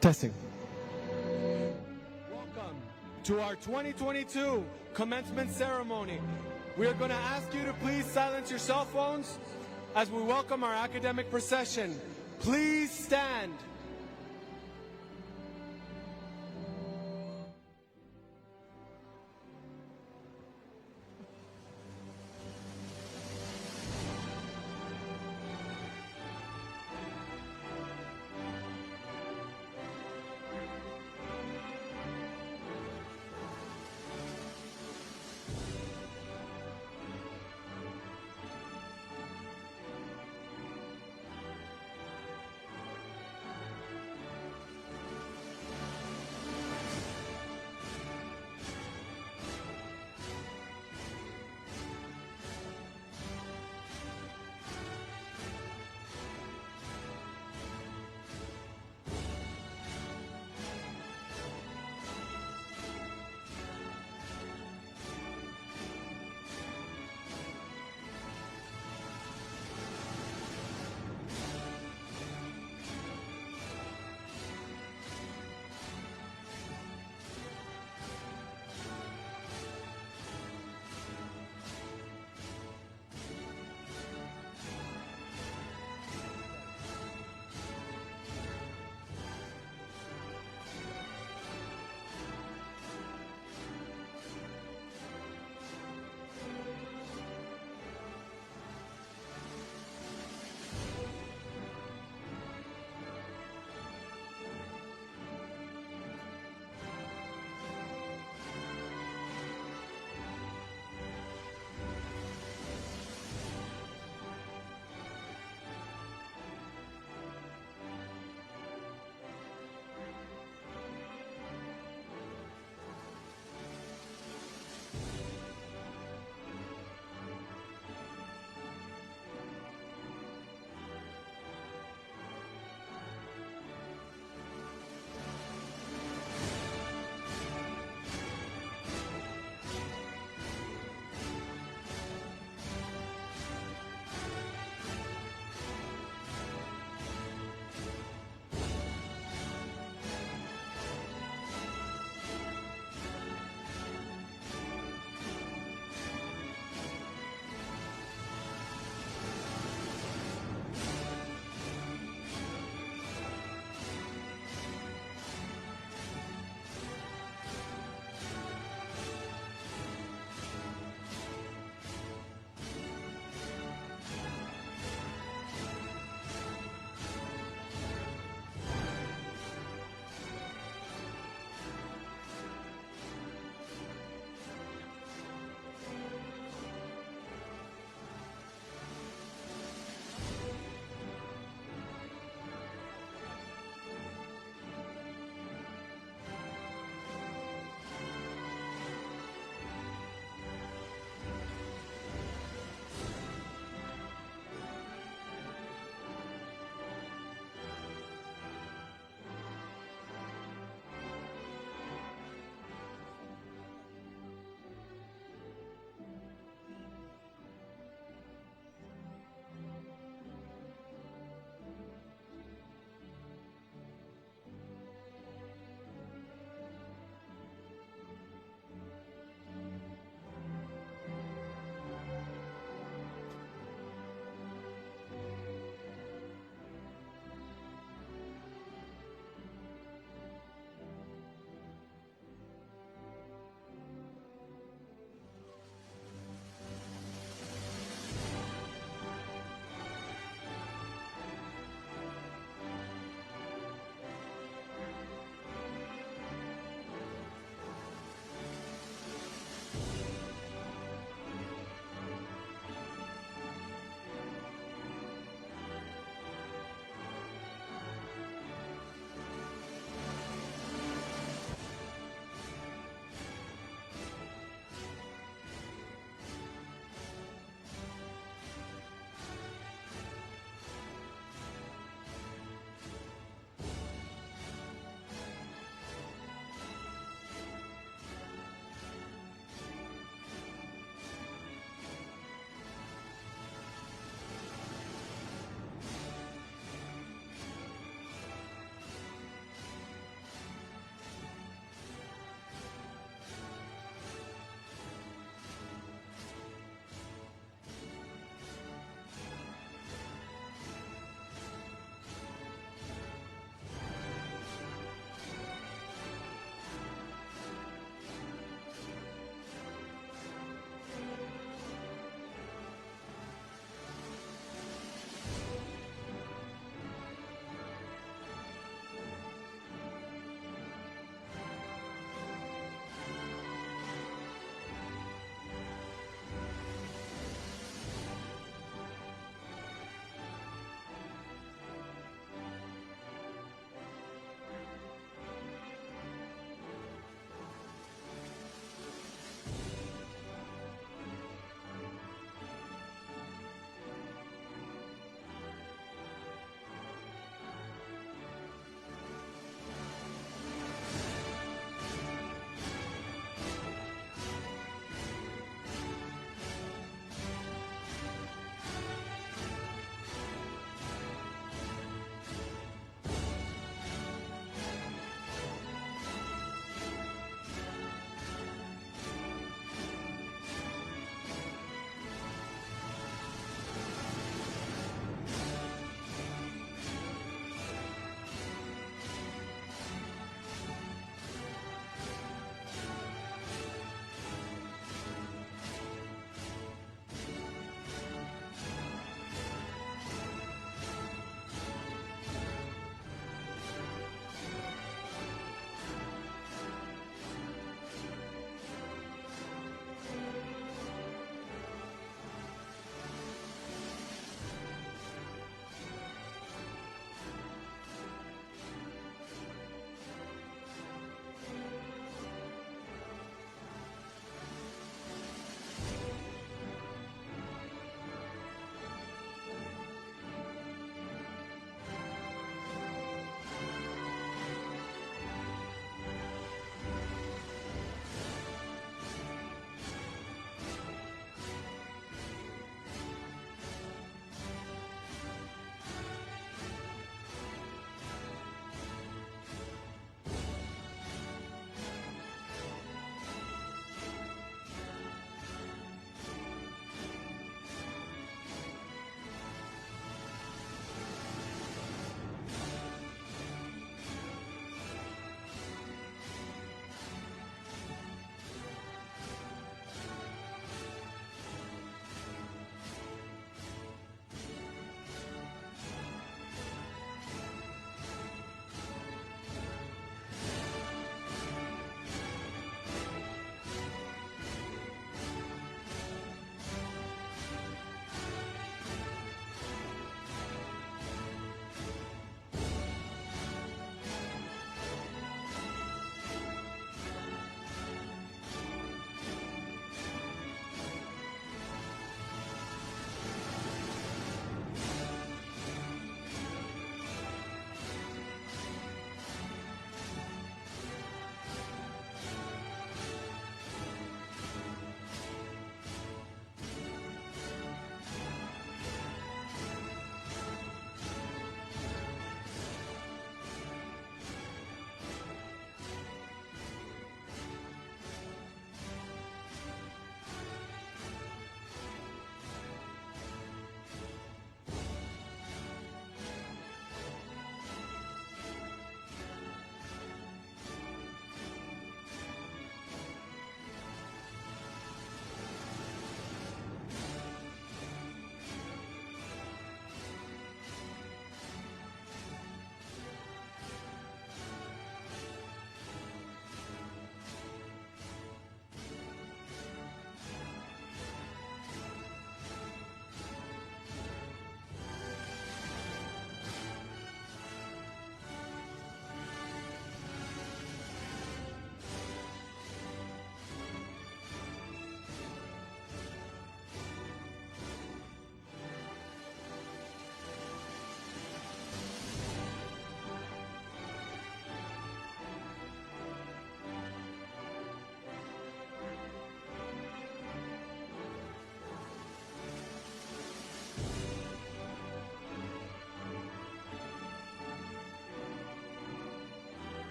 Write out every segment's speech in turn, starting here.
Testing. Welcome to our 2022 commencement ceremony. We are going to ask you to please silence your cell phones as we welcome our academic procession. Please stand.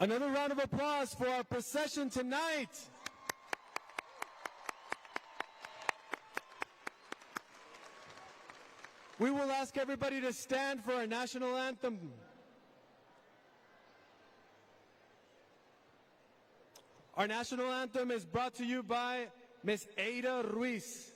Another round of applause for our procession tonight. We will ask everybody to stand for our national anthem. Our national anthem is brought to you by Ms. Ada Ruiz.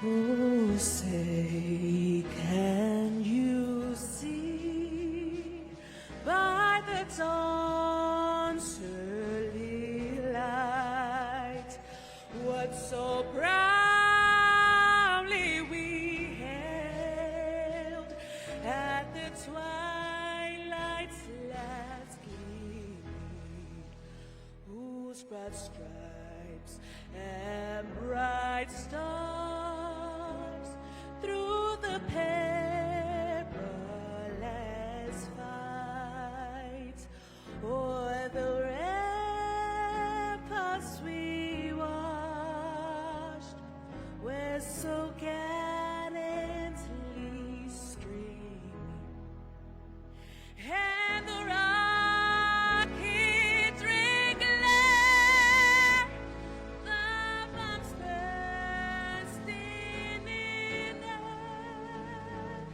Oh, say, can you see by the dawn's early light what so proudly we hailed at the twilight's last gleaming, whose broad stripes and bright stars through the perilous fight o'er the ramparts we watched, where so gallantly streaming, and the rockets ring glare, the bombs bursting in air,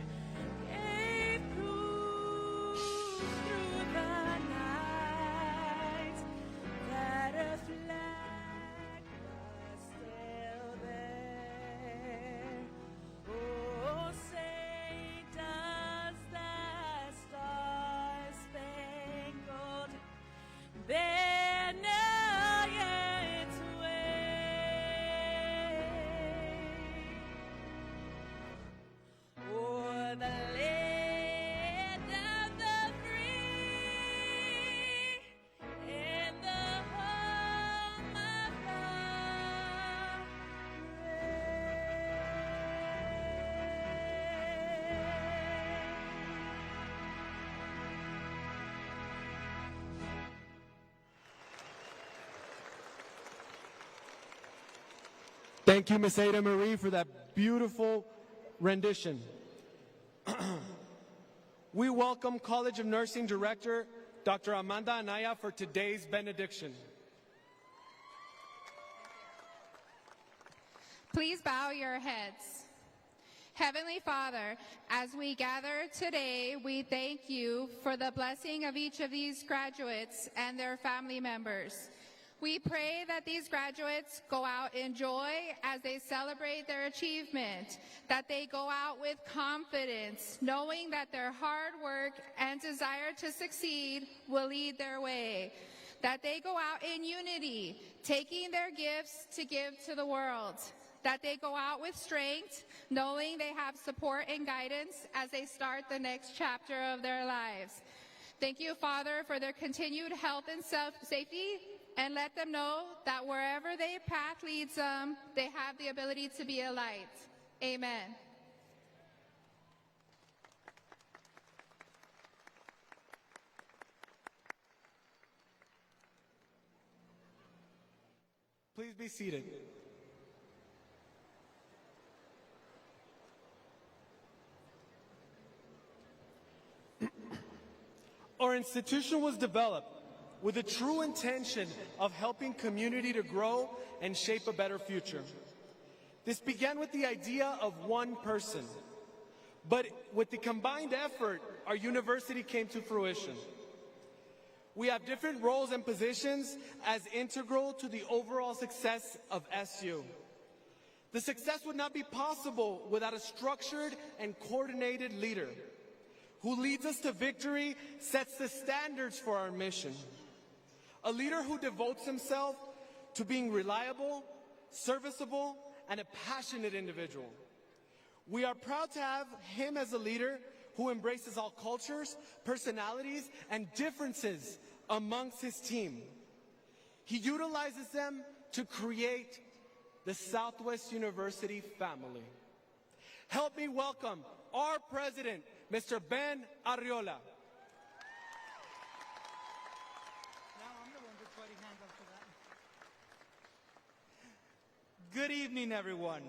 gave proof through the night that a flag was still there. Oh, say, does the star-spangled banner yet wave o'er the land of the free and the home of the Thank you, Ms. Ada Marie, for that beautiful rendition. We welcome College of Nursing Director Dr. Amanda Anaya for today's benediction. Please bow your heads. Heavenly Father, as we gather today, we thank you for the blessing of each of these graduates and their family members. We pray that these graduates go out in joy as they celebrate their achievement, that they go out with confidence, knowing that their hard work and desire to succeed will lead their way, that they go out in unity, taking their gifts to give to the world, that they go out with strength, knowing they have support and guidance as they start the next chapter of their lives. Thank you, Father, for their continued health and safety, and let them know that wherever their path leads them, they have the ability to be a light. Amen. Please be seated. Our institution was developed with a true intention of helping community to grow and shape a better future. This began with the idea of one person, but with the combined effort, our university came to fruition. We have different roles and positions as integral to the overall success of SU. The success would not be possible without a structured and coordinated leader who leads us to victory, sets the standards for our mission. A leader who devotes himself to being reliable, serviceable, and a passionate individual. We are proud to have him as a leader who embraces all cultures, personalities, and differences amongst his team. He utilizes them to create the Southwest University family. Help me welcome our president, Mr. Ben Arriola. Now I'm the one that's putting hands up for that. Good evening, everyone.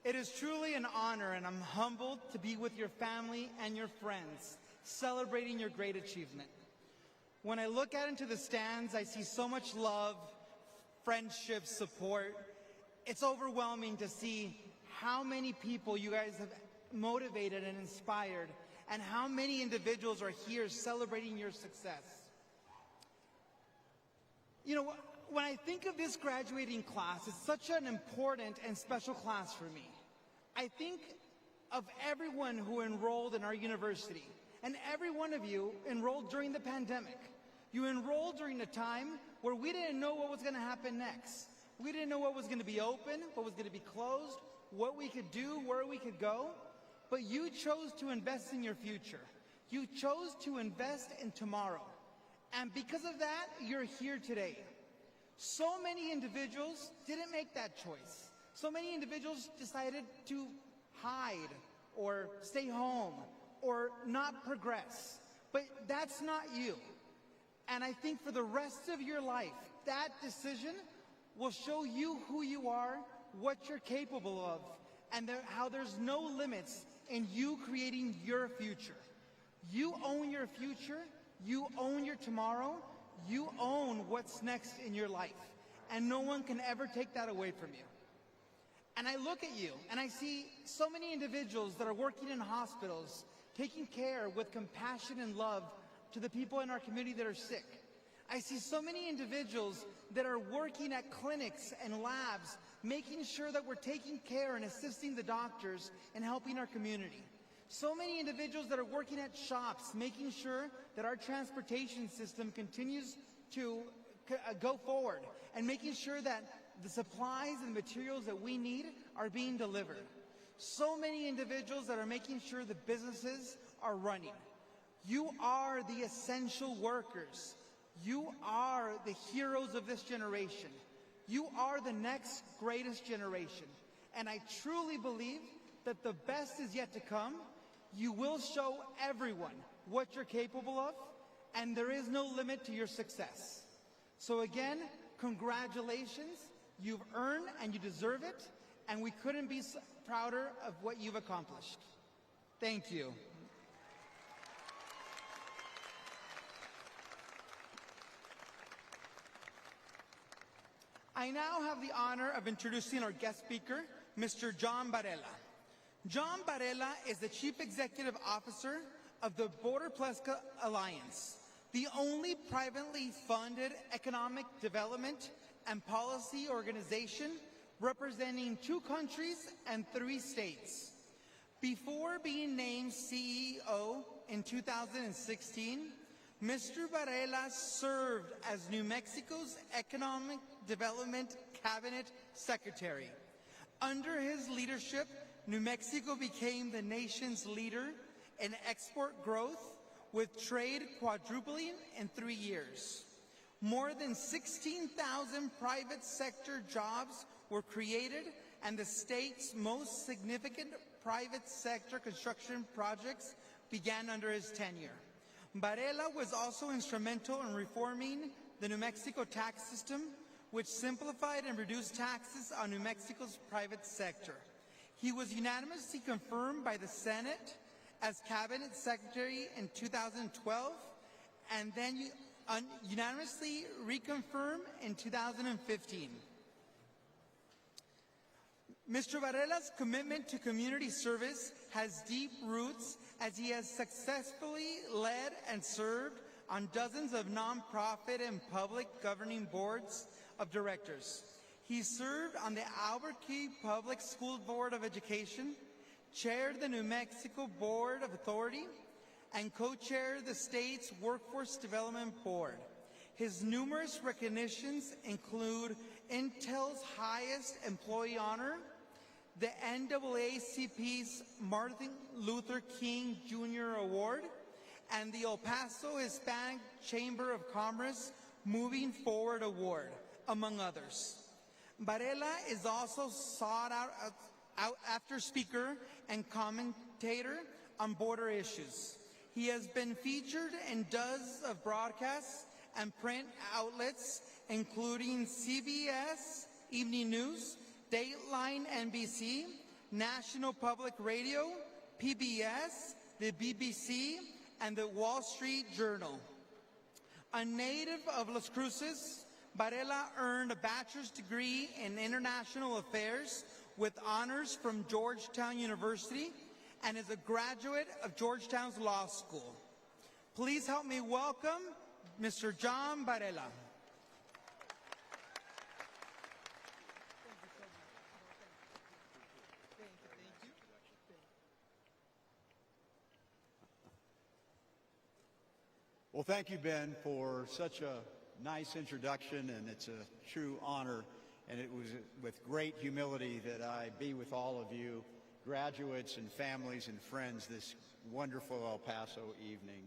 It is truly an honor, and I'm humbled to be with your family and your friends, celebrating your great achievement. When I look out into the stands, I see so much love, friendship, support. It's overwhelming to see how many people you guys have motivated and inspired, and how many individuals are here celebrating your success. You know, when I think of this graduating class, it's such an important and special class for me. I think of everyone who enrolled in our university, and every one of you enrolled during the pandemic. You enrolled during a time where we didn't know what was going to happen next. We didn't know what was going to be open, what was going to be closed, what we could do, where we could go. But you chose to invest in your future. You chose to invest in tomorrow. And because of that, you're here today. So many individuals didn't make that choice. So many individuals decided to hide or stay home or not progress. But that's not you. And I think for the rest of your life, that decision will show you who you are, what you're capable of, and how there's no limits in you creating your future. You own your future, you own your tomorrow, you own what's next in your life. And no one can ever take that away from you. And I look at you, and I see so many individuals that are working in hospitals, taking care with compassion and love to the people in our community that are sick. I see so many individuals that are working at clinics and labs, making sure that we're taking care and assisting the doctors and helping our community. So many individuals that are working at shops, making sure that our transportation system continues to go forward, and making sure that the supplies and materials that we need are being delivered. So many individuals that are making sure the businesses are running. You are the essential workers. You are the heroes of this generation. You are the next greatest generation. And I truly believe that the best is yet to come. You will show everyone what you're capable of, and there is no limit to your success. So again, congratulations. You've earned and you deserve it, and we couldn't be prouder of what you've accomplished. Thank you. I now have the honor of introducing our guest speaker, Mr. John Varela. John Varela is the Chief Executive Officer of the Border Plesca Alliance, the only privately funded economic development and policy organization representing 2 countries and 3 states. Before being named CEO in 2016, Mr. Varela served as New Mexico's Economic Development Cabinet Secretary. Under his leadership, New Mexico became the nation's leader in export growth, with trade quadrupling in 3 years. More than 16,000 private sector jobs were created, and the state's most significant private sector construction projects began under his tenure. Varela was also instrumental in reforming the New Mexico tax system, which simplified and reduced taxes on New Mexico's private sector. He was unanimously confirmed by the Senate as Cabinet Secretary in 2012, and then unanimously reconfirmed in 2015. Mr. Varela's commitment to community service has deep roots, as he has successfully led and served on dozens of nonprofit and public governing boards of directors. He served on the Albuquerque Public School Board of Education, chaired the New Mexico Board of Authority, and co-chaired the state's Workforce Development Board. His numerous recognitions include Intel's highest employee honor, the NAACP's Martin Luther King Jr. Award, and the El Paso Hispanic Chamber of Commerce Moving Forward Award, among others. Varela is also sought out after speaker and commentator on border issues. He has been featured in dozens of broadcasts and print outlets, including CBS Evening News, Dateline NBC, National Public Radio, PBS, the BBC, and the Wall Street Journal. A native of Las Cruces, Varela earned a bachelor's degree in international affairs with honors from Georgetown University and is a graduate of Georgetown's Law School. Please help me welcome Mr. John Varela. Well, thank you, Ben, for such a nice introduction, and it's a true honor, and it was with great humility that I be with all of you, graduates and families and friends, this wonderful El Paso evening.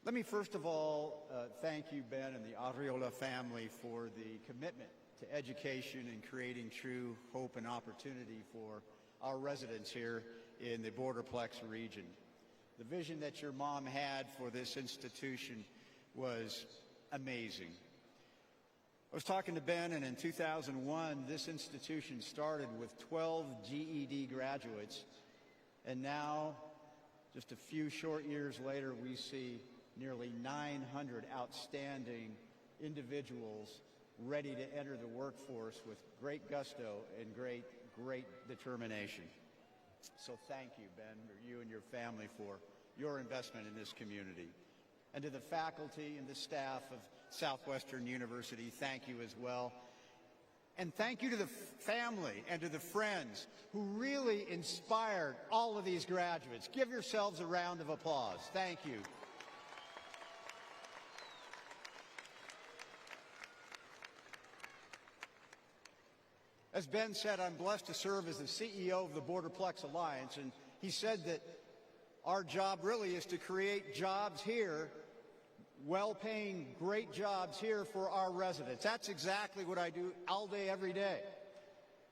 Let me first of all thank you, Ben, and the Arriola family for the commitment to education and creating true hope and opportunity for our residents here in the Borderplex region. The vision that your mom had for this institution was amazing. I was talking to Ben, and in 2001, this institution started with 12 GED graduates, and now, just a few short years later, we see nearly 900 outstanding individuals ready to enter the workforce with great gusto and great determination. So thank you, Ben, for you and your family for your investment in this community. And to the faculty and the staff of Southwestern University, thank you as well. And thank you to the family and to the friends who really inspired all of these graduates. Give yourselves a round of applause. Thank you. As Ben said, I'm blessed to serve as the CEO of the Borderplex Alliance, and he said that our job really is to create jobs here, well-paying, great jobs here for our residents. That's exactly what I do all day, every day,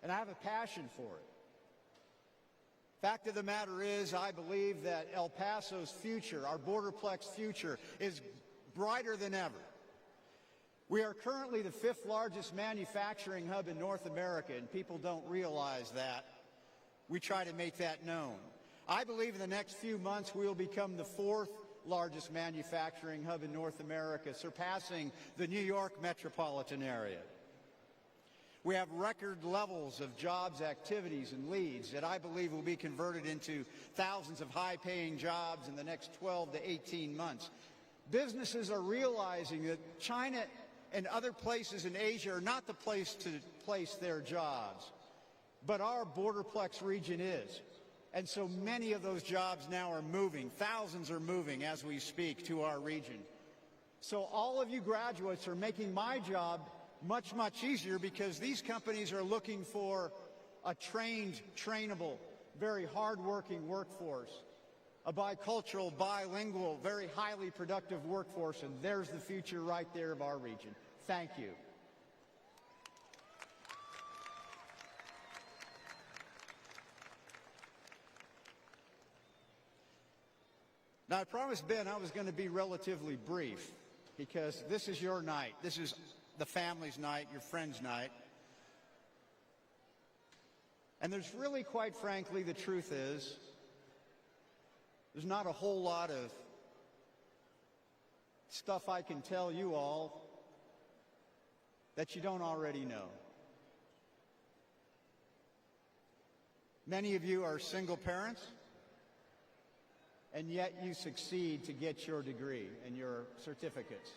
and I have a passion for it. Fact of the matter is, I believe that El Paso's future, our Borderplex future, is brighter than ever. We are currently the 5th largest manufacturing hub in North America, and people don't realize that. We try to make that known. I believe in the next few months we will become the 4th largest manufacturing hub in North America, surpassing the New York metropolitan area. We have record levels of jobs, activities, and leads that I believe will be converted into thousands of high-paying jobs in the next 12 to 18 months. Businesses are realizing that China and other places in Asia are not the place to place their jobs, but our Borderplex region is. And so many of those jobs now are moving. Thousands are moving as we speak to our region. So all of you graduates are making my job much, much easier, because these companies are looking for a trained, trainable, very hard-working workforce, a bicultural, bilingual, very highly productive workforce, and there's the future right there of our region. Thank you. Now, I promised Ben I was going to be relatively brief, because this is your night. This is the family's night, your friend's night. And there's really, quite frankly, the truth is, there's not a whole lot of stuff I can tell you all that you don't already know. Many of you are single parents, and yet you succeed to get your degree and your certificates.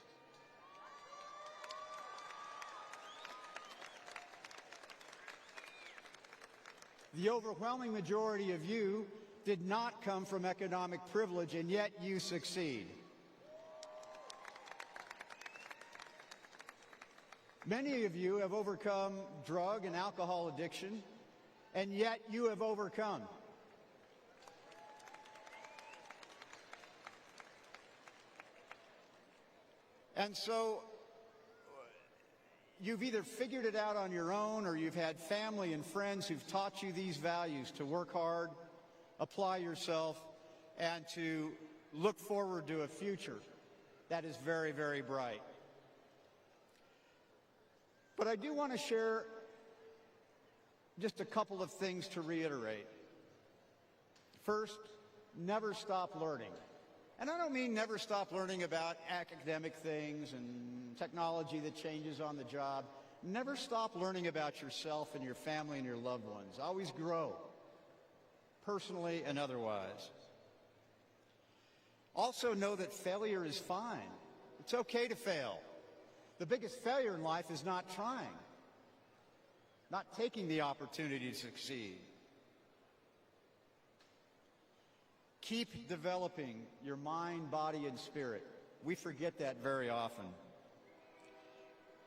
The overwhelming majority of you did not come from economic privilege, and yet you succeed. Many of you have overcome drug and alcohol addiction, and yet you have overcome. And so you've either figured it out on your own, or you've had family and friends who've taught you these values: to work hard, apply yourself, and to look forward to a future that is very, very bright. But I do want to share just a couple of things to reiterate. First, never stop learning. And I don't mean never stop learning about academic things and technology that changes on the job. Never stop learning about yourself and your family and your loved ones. Always grow, personally and otherwise. Also know that failure is fine. It's okay to fail. The biggest failure in life is not trying, not taking the opportunity to succeed. Keep developing your mind, body, and spirit. We forget that very often.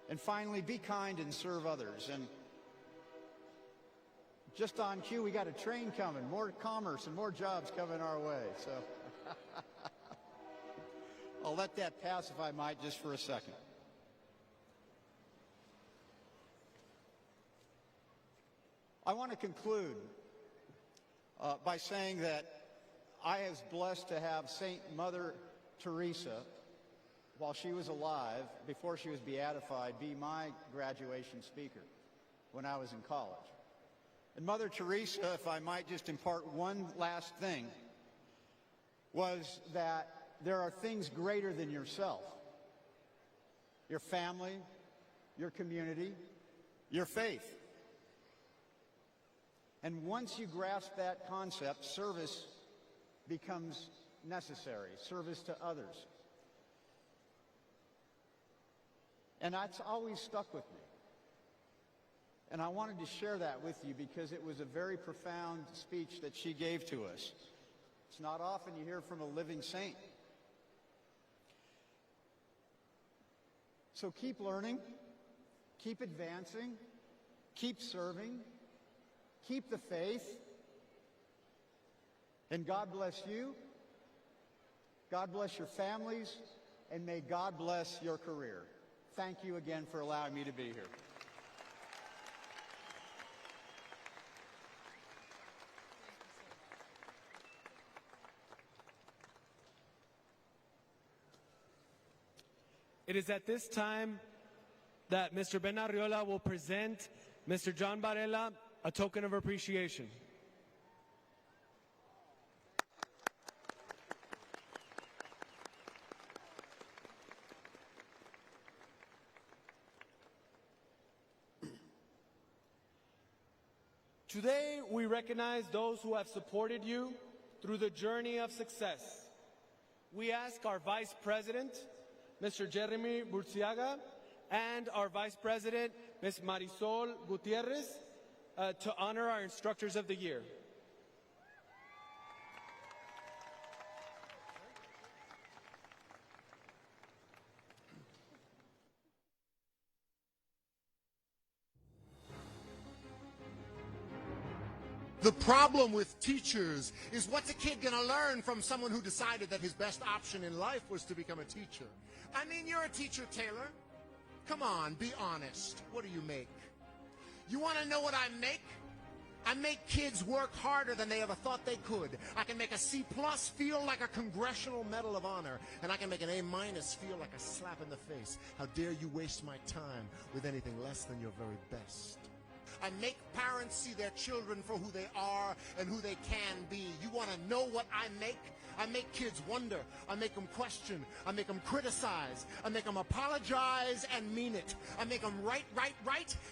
And finally, be kind and serve others. And just on cue, we got a train coming, more commerce and more jobs coming our way. So I'll let that pass, if I might, just for a second. I want to conclude by saying that I was blessed to have Saint Mother Teresa, while she was alive, before she was beatified, be my graduation speaker when I was in college. And Mother Teresa, if I might just impart one last thing, was that there are things greater than yourself: your family, your community, your faith. And once you grasp that concept, service becomes necessary, service to others. And that's always stuck with me. And I wanted to share that with you because it was a very profound speech that she gave to us. It's not often you hear from a living saint. So keep learning, keep advancing, keep serving, keep the faith, and God bless you, God bless your families, and may God bless your career. Thank you again for allowing me to be here. It is at this time that Mr. Ben Arriola will present Mr. John Varela a token of appreciation. Today, we recognize those who have supported you through the journey of success. We ask our Vice President, Mr. Jeremy Burciaga, and our Vice President, Ms. Marisol Gutierrez, to honor our Instructors of the Year. The problem with teachers is, what's a kid going to learn from someone who decided that his best option in life was to become a teacher? I mean, you're a teacher, Taylor. Come on, be honest. What do you make? You want to know what I make? I make kids work harder than they ever thought they could. I can make a C+ feel like a Congressional Medal of Honor, and I can make an A- feel like a slap in the face. How dare you waste my time with anything less than your very best? I make parents see their children for who they are and who they can be. You want to know what I make? I make kids wonder. I make them question. I make them criticize. I make them apologize and mean it. I make them write,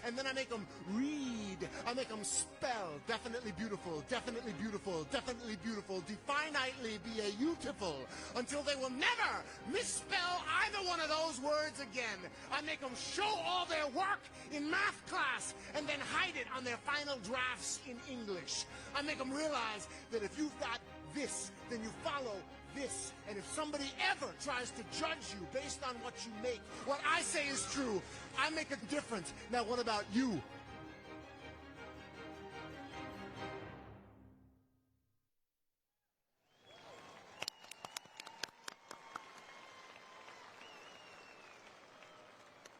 and then I make them read. I make them spell. Definitely beautiful, definitely beautiful, definitely beautiful, definitely beautiful, until they will never misspell either one of those words again. I make them show all their work in math class and then hide it on their final drafts in English. I make them realize that if you've got this, then you follow this. And if somebody ever tries to judge you based on what you make, what I say is true. I make a difference. Now, what about you?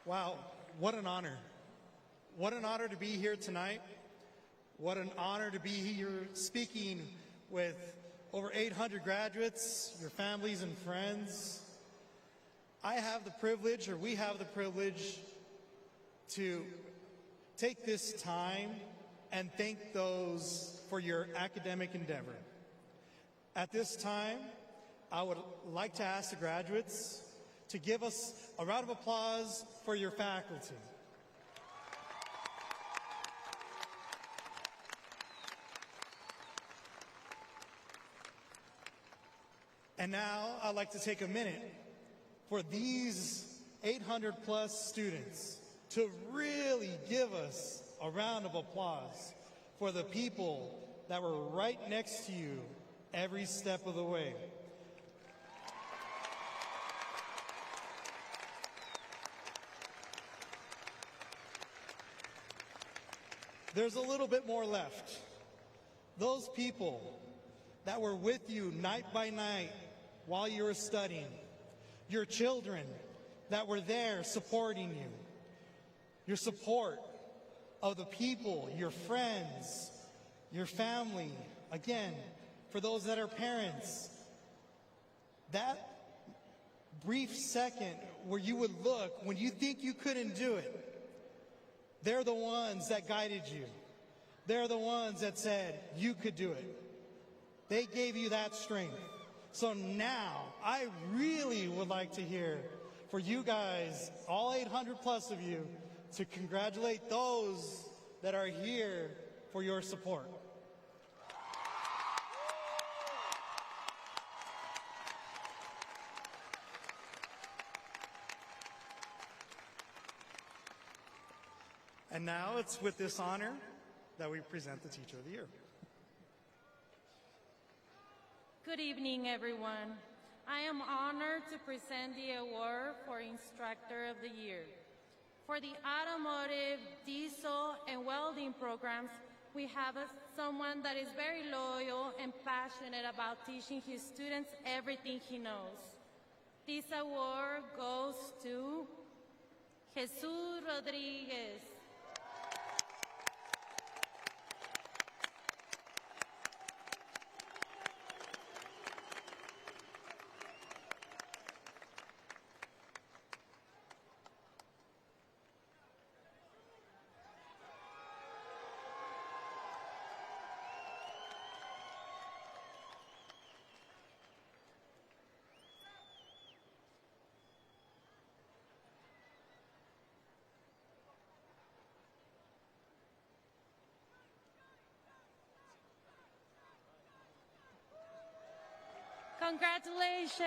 Wow, what an honor. What an honor to be here tonight. What an honor to be here speaking with over 800 graduates, your families and friends. I have the privilege, or we have the privilege, to take this time and thank those for your academic endeavor. At this time, I would like to ask the graduates to give us a round of applause for your faculty. And now I'd like to take a minute for these 800 plus students to really give us a round of applause for the people that were right next to you every step of the way. There's a little bit more left. Those people that were with you night by night while you were studying, your children that were there supporting you, your support of the people, your friends, your family, again, for those that are parents, that brief second where you would look when you think you couldn't do it, they're the ones that guided you. They're the ones that said you could do it. They gave you that strength. So now I really would like to hear for you guys, all 800 plus of you, to congratulate those that are here for your support. And now it's with this honor that we present the Teacher of the Year. Good evening, everyone. I am honored to present the award for Instructor of the Year. For the automotive, diesel, and welding programs, we have someone that is very loyal and passionate about teaching his students everything he knows. This award goes to Jesus Rodriguez. Congratulations!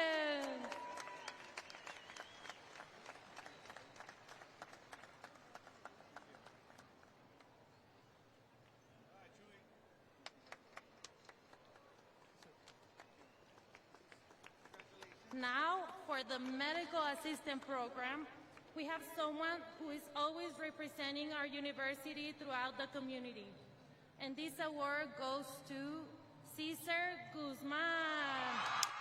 Now, for the medical assistant program, we have someone who is always representing our university throughout the community. And this award goes to Cesar Guzman.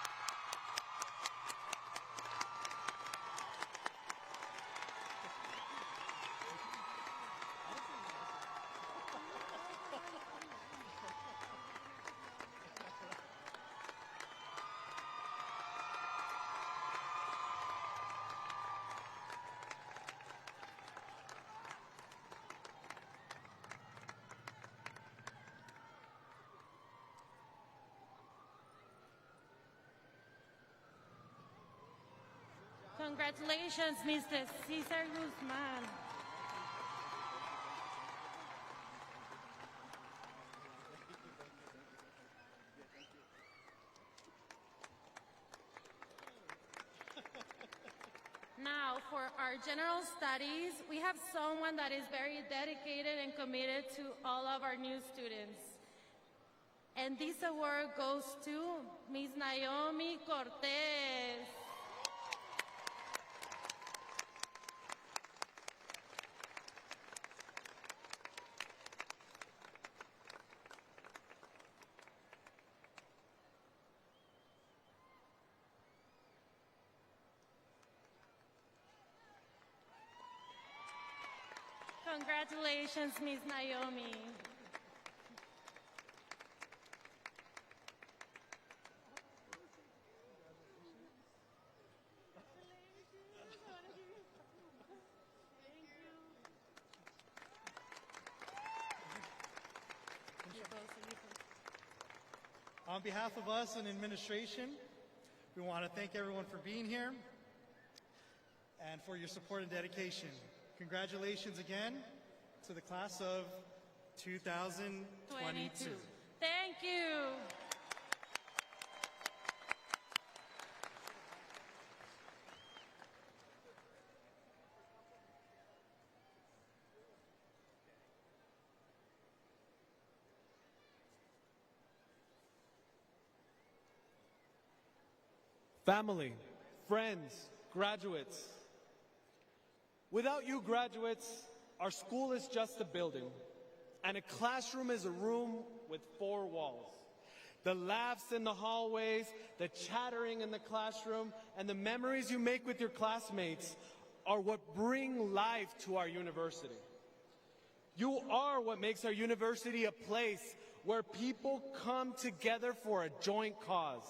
Congratulations, Mr. Cesar Guzman. Now, for our general studies, we have someone that is very dedicated and committed to all of our new students. And this award goes to Ms. Naomi Cortez. Congratulations, Ms. Naomi. On behalf of us and administration, we want to thank everyone for being here and for your support and dedication. Congratulations again to the class of 2022. Thank you. Family, friends, graduates. Without you graduates, our school is just a building, and a classroom is a room with 4 walls. The laughs in the hallways, the chattering in the classroom, and the memories you make with your classmates are what bring life to our university. You are what makes our university a place where people come together for a joint cause,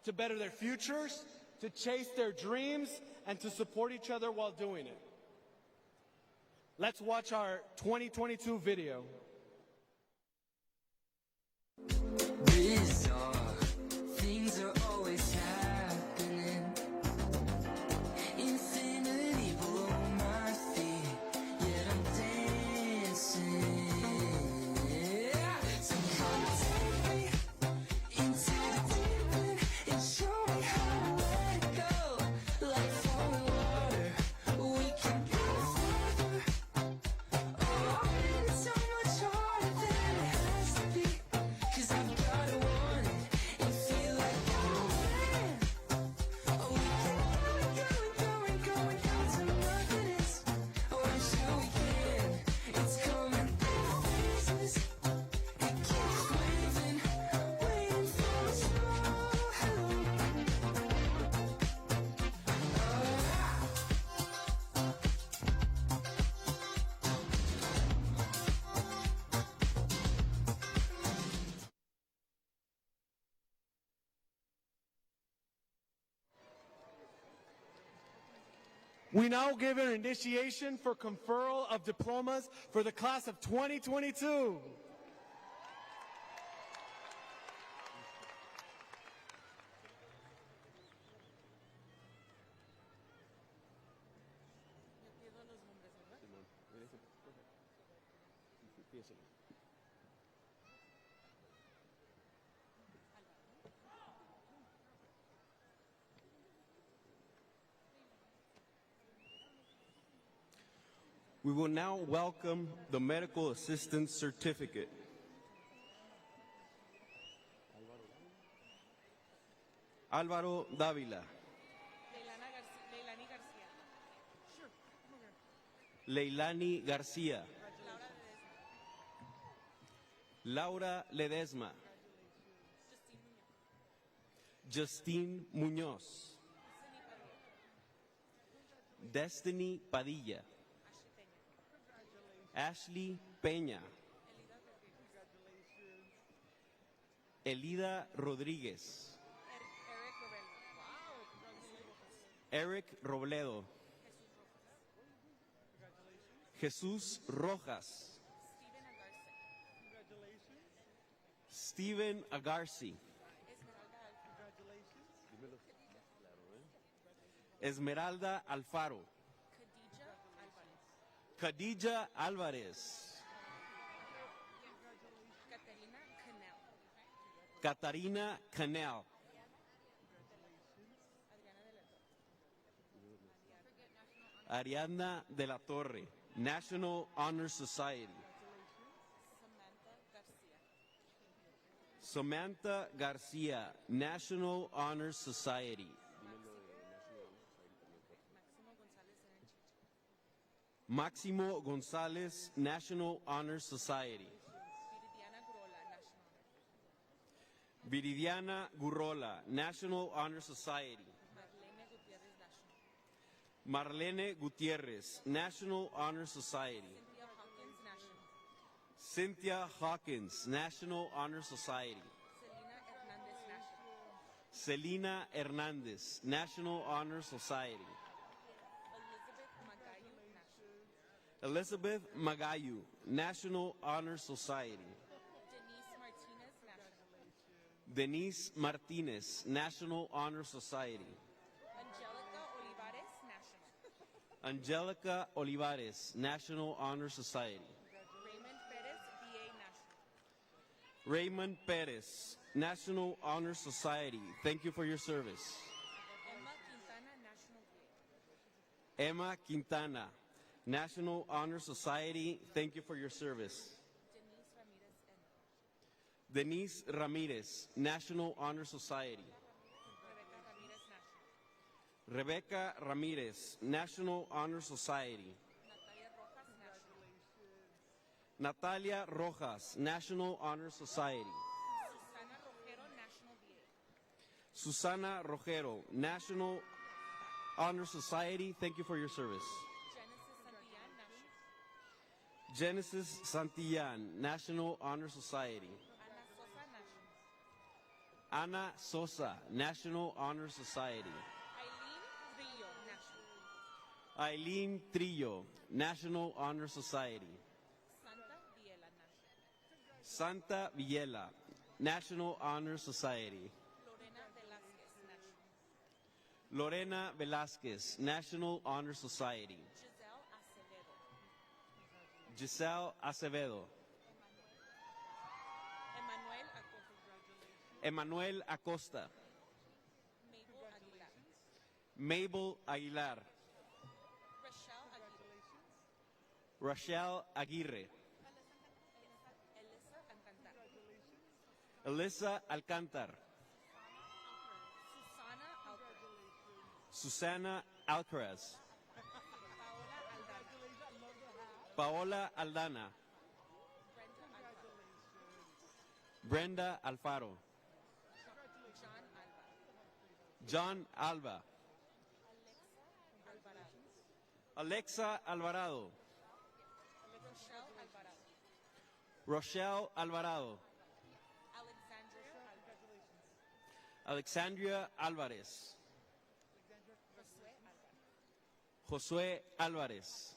to better their futures, to chase their dreams, and to support each other while doing it. Let's watch our 2022 video. Bizarre, things are always happening. Infinity below my feet, yet I'm dancing. Somehow take me into the deep end and show me how to let it go. Like falling water, we can go further. Oh, it's so much harder than it has to be. 'Cause I've gotta want it and feel like I'm fan. Oh, we keep going till nothing is. Oh, I'm sure we can. It's coming through phases. It keeps waving, waiting for us all. We now give an initiation for conferral of diplomas for the class of 2022. We will now welcome the Medical Assistant Certificate. Álvaro Dávila. Leilani García. Laura Ledesma. Justine Muñoz. Destiny Padilla. Ashley Peña. Elida Rodríguez. Eric Robledo. Jesús Rojas. Steven Agarci. Esmeralda Alfaro. Khadija Álvarez. Catarina Canel. Ariadna de la Torre, National Honor Society. Samantha Garcia, National Honor Society. Máximo Gonzalez, National Honor Society. Viridiana Gurrola, National Honor Society. Marlene Gutierrez, National Honor Society. Cynthia Hawkins, National Honor Society. Selena Hernandez, National Honor Society. Elizabeth Magayu, National Honor Society. Denise Martinez, National Honor Society. Angelica Olivares, National Honor Society. Raymond Perez, National Honor Society. Thank you for your service. Emma Quintana, National Honor Society. Thank you for your service. Denise Ramirez, National Honor Society. Rebecca Ramirez, National Honor Society. Natalia Rojas, National Honor Society. Susana Rojero, National Honor Society. Thank you for your service. Genesis Santillan, National Honor Society. Ana Sosa, National Honor Society. Eileen Trillo, National Honor Society. Santa Villela, National Honor Society. Lorena Velasquez, National Honor Society. Giselle Acevedo. Emanuel Acosta. Mabel Aguilar. Rochelle Aguirre. Elisa Alcantar. Susana Alcaraz. Paola Aldana. Brenda Alfaro. John Alba. Alexa Alvarado. Rochelle Alvarado. Alexandria Alvarez. Josué Alvarez.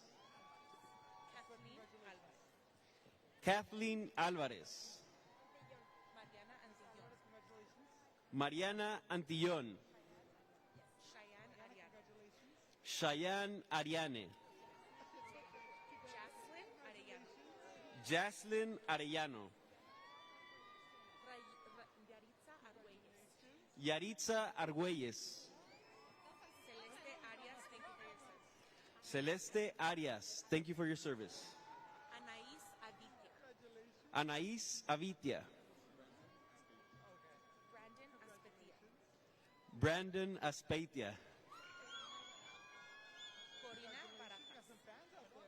Kathleen Alvarez. Mariana Antillón. Cheyenne Ariane. Jaslyn Arellano. Yaritza Argüelles. Celeste Arias, thank you for your service. Anaís Avitia. Brandon Aspeitia.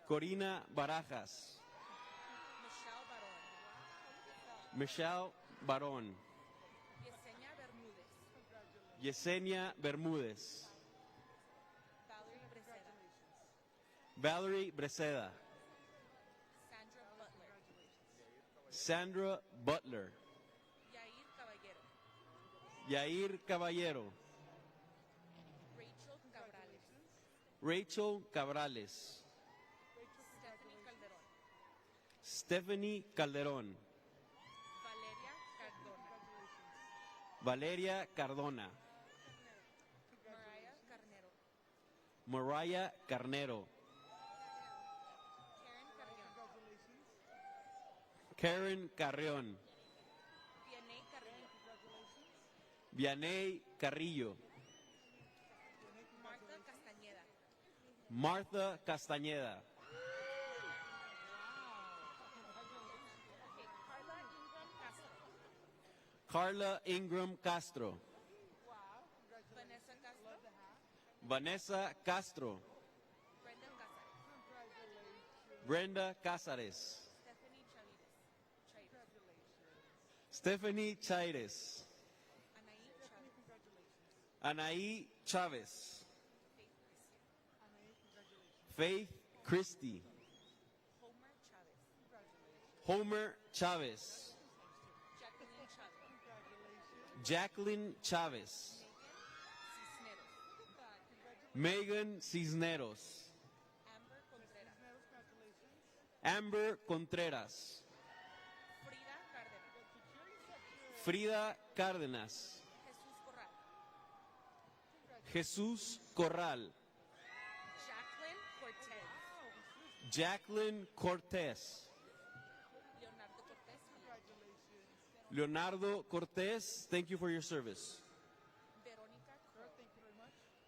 Corina Barajas. Michelle Barón. Yesenia Bermúdez. Valerie Breceda. Sandra Butler. Yair Caballero. Rachel Cabrales. Stephanie Calderón. Valeria Cardona. Mariah Carnero. Karen Carrión. Vianey Carrillo. Martha Castañeda. Carla Ingram Castro. Vanessa Castro. Brenda Casares. Stephanie Chaires. Anaí Chavez. Faith Christie. Homer Chavez. Jacqueline Chavez. Megan Cisneros. Amber Contreras. Frida Cárdenas. Jesús Corral. Jacqueline Cortez. Leonardo Cortez, thank you for your service.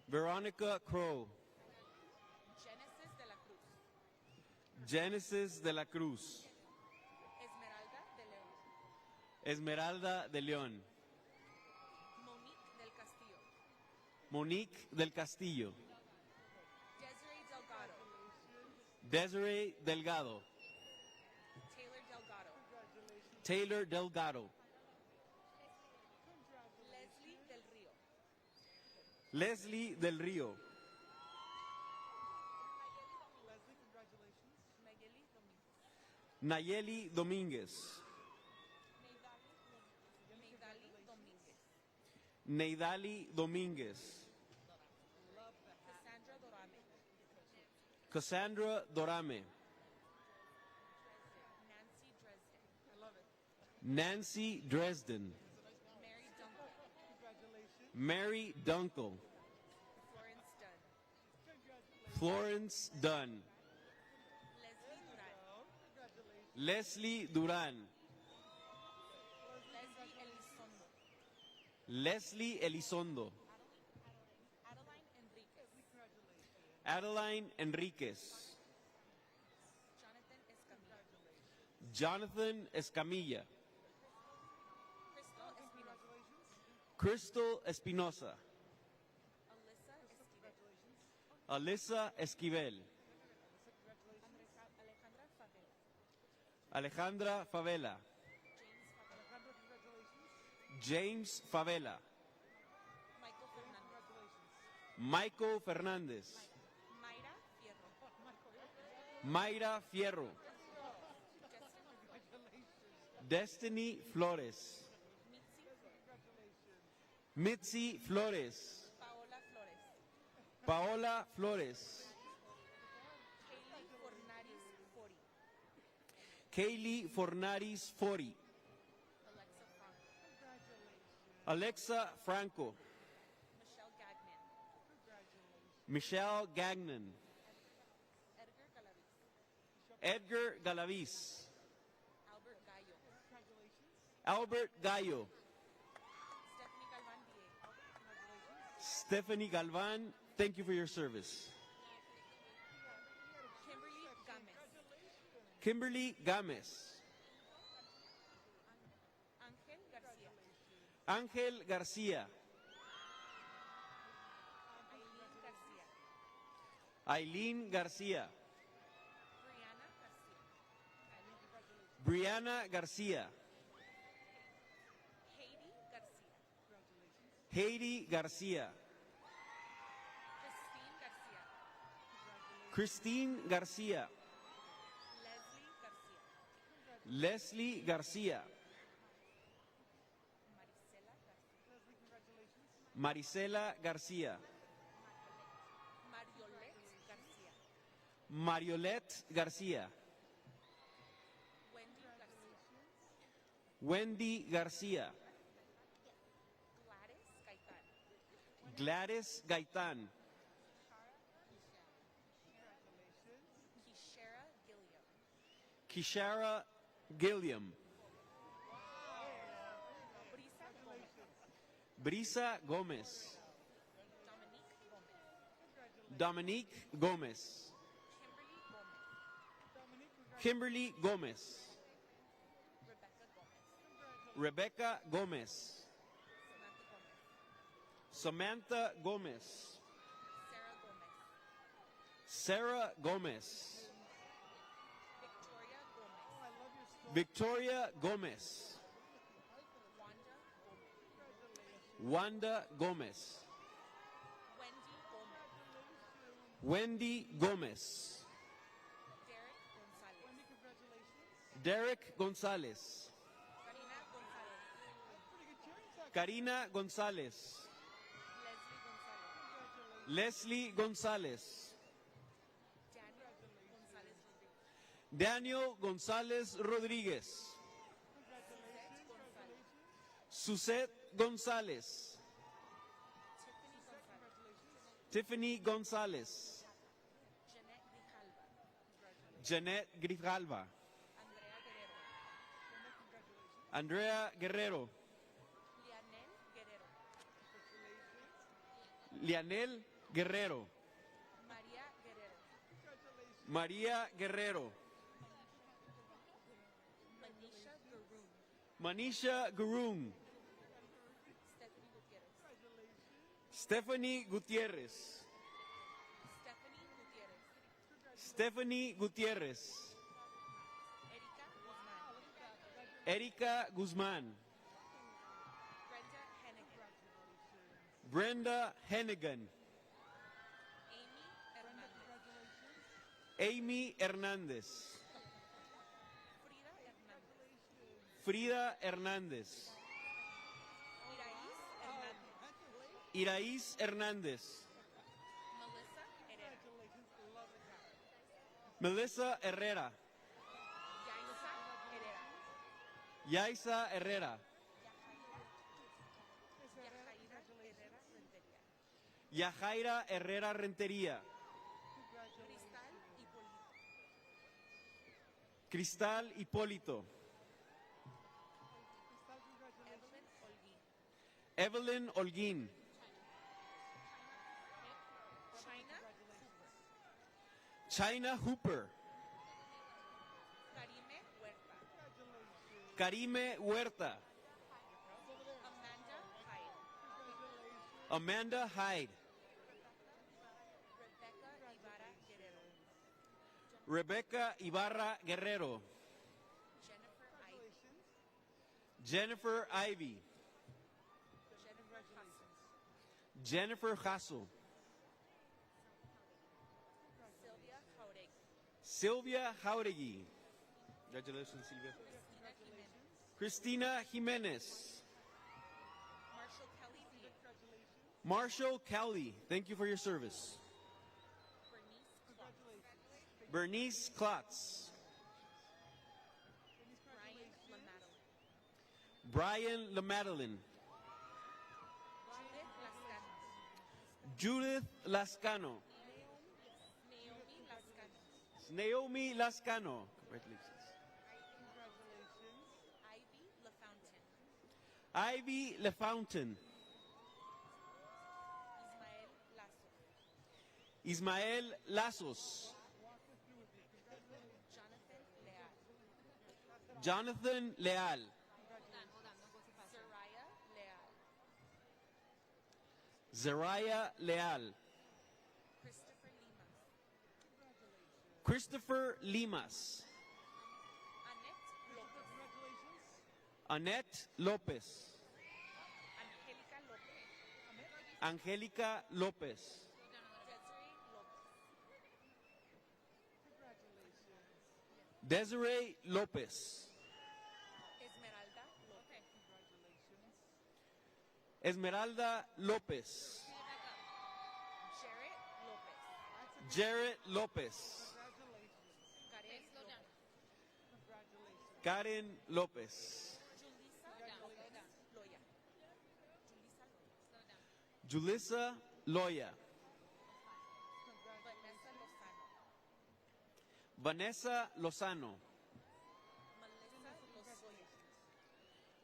Veronica Crow. Genesis de la Cruz. Esmeralda de León. Monique del Castillo. Desiree Delgado. Taylor Delgado. Leslie del Río. Nayeli Domínguez. Neidali Domínguez. Cassandra Dorame. Nancy Dresden. Mary Dunkel. Florence Dunn. Leslie Duran. Leslie Elizondo. Adeline Enriquez. Jonathan Escamilla. Crystal Espinosa. Alyssa Esquivel. Alejandra Favela. James Favela. Michael Fernández. Mayra Fierro. Destiny Flores. Mitzi Flores. Paola Flores. Kaylee Fornaris Fori. Alexa Franco. Michelle Gagnon. Edgar Galaviz. Albert Gallo. Stephanie Galvan, thank you for your service. Kimberly Gámez. Ángel García. Aileen García. Brianna García. Heidi García. Christine García. Leslie García. Marisela García. Mariolet García. Wendy García. Gladys Gaitán. Kishara Gilliam. Brisa Gómez. Dominique Gómez. Rebecca Gomez. Samantha Gomez. Sarah Gomez. Victoria Gomez. Wanda Gomez. Wendy Gomez. Derek Gonzalez. Karina Gonzalez. Leslie Gonzalez. Daniel Gonzalez Rodriguez. Suzette Gonzalez. Tiffany Gonzalez. Jeanette Grijalva. Andrea Guerrero. Lianel Guerrero. María Guerrero. Manisha Gurung. Stephanie Gutierrez. Stephanie Gutierrez. Erika Guzman. Brenda Hennigan. Amy Hernandez. Frida Hernández. Iraíz Hernández. Melissa Herrera. Yaisa Herrera. Yajaira Herrera Rentería. Cristal Hipólito. Evelyn Holguín. China Hooper. Karime Huerta. Amanda Hyde. Rebecca Ibarra Guerrero. Jennifer Ivy. Jennifer Hassel. Sylvia Jauregui. Congratulations, Sylvia. Christina Jimenez. Marshall Kelly. Thank you for your service. Bernice Klotz. Brian LaMadeline. Judith Lascano. Naomi Lascano. Congratulations. Ivy LaFountain. Ismael Lazos. Jonathan Leal. Zariah Leal. Christopher Limas. Annette Lopez. Angélica López. Desiree López. Esmeralda López. Jarrett López. Karen López. Julissa Loya. Vanessa Lozano.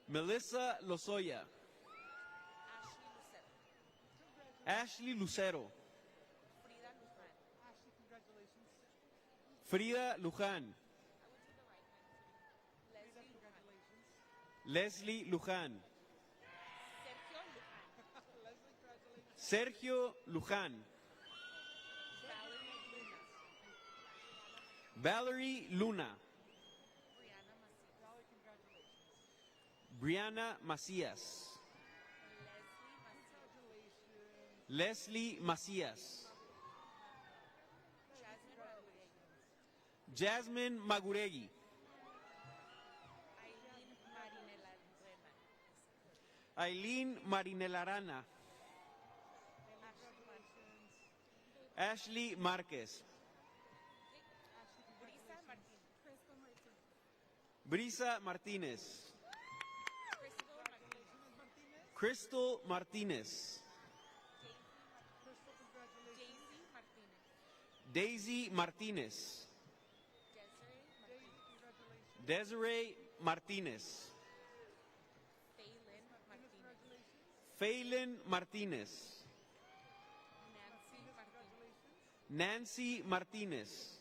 Melissa Lozoya. Ashley Lucero. Frida Luján. Leslie Luján. Sergio Luján. Valerie Luna. Brianna Macías. Leslie Macías. Jasmine Maguregui. Aileen Marinelarana. Ashley Márquez. Brisa Martínez. Crystal Martínez. Daisy Martínez. Desiree Martínez. Phelan Martínez. Nancy Martínez.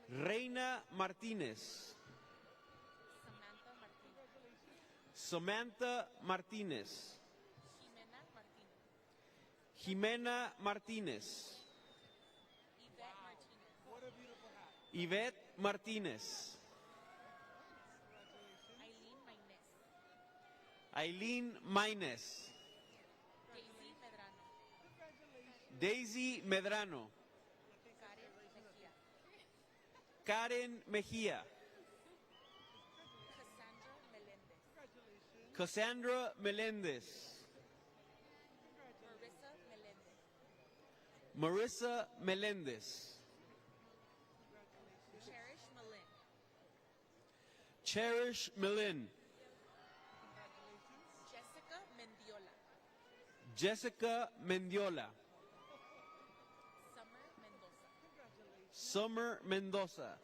Reina Martínez. Samantha Martínez. Jimena Martínez. Yvette Martínez. Aileen Maynez. Daisy Medrano. Karen Mejía. Cassandra Melendez. Marissa Melendez. Cherish Millen. Jessica Mendiola. Summer Mendoza.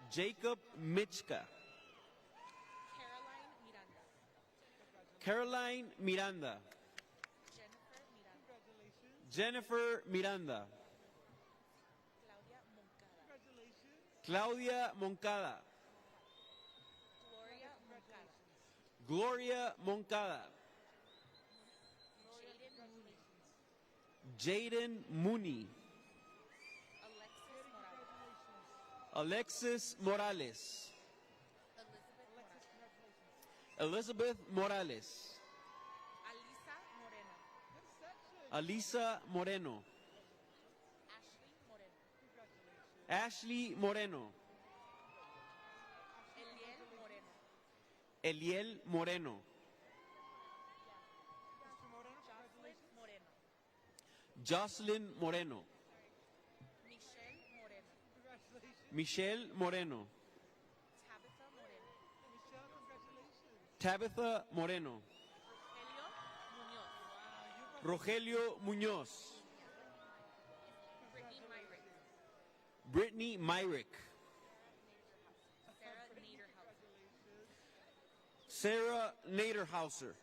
Jacob Michka. Caroline Miranda. Jennifer Miranda. Claudia Moncada. Gloria Moncada. Jaden Mooney. Alexis Morales. Elizabeth Morales. Alisa Moreno. Ashley Moreno. Eliel Moreno. Jocelyn Moreno. Michelle Moreno. Tabitha Moreno. Rogelio Muñoz. Brittany Myrick. Sarah Naderhauser.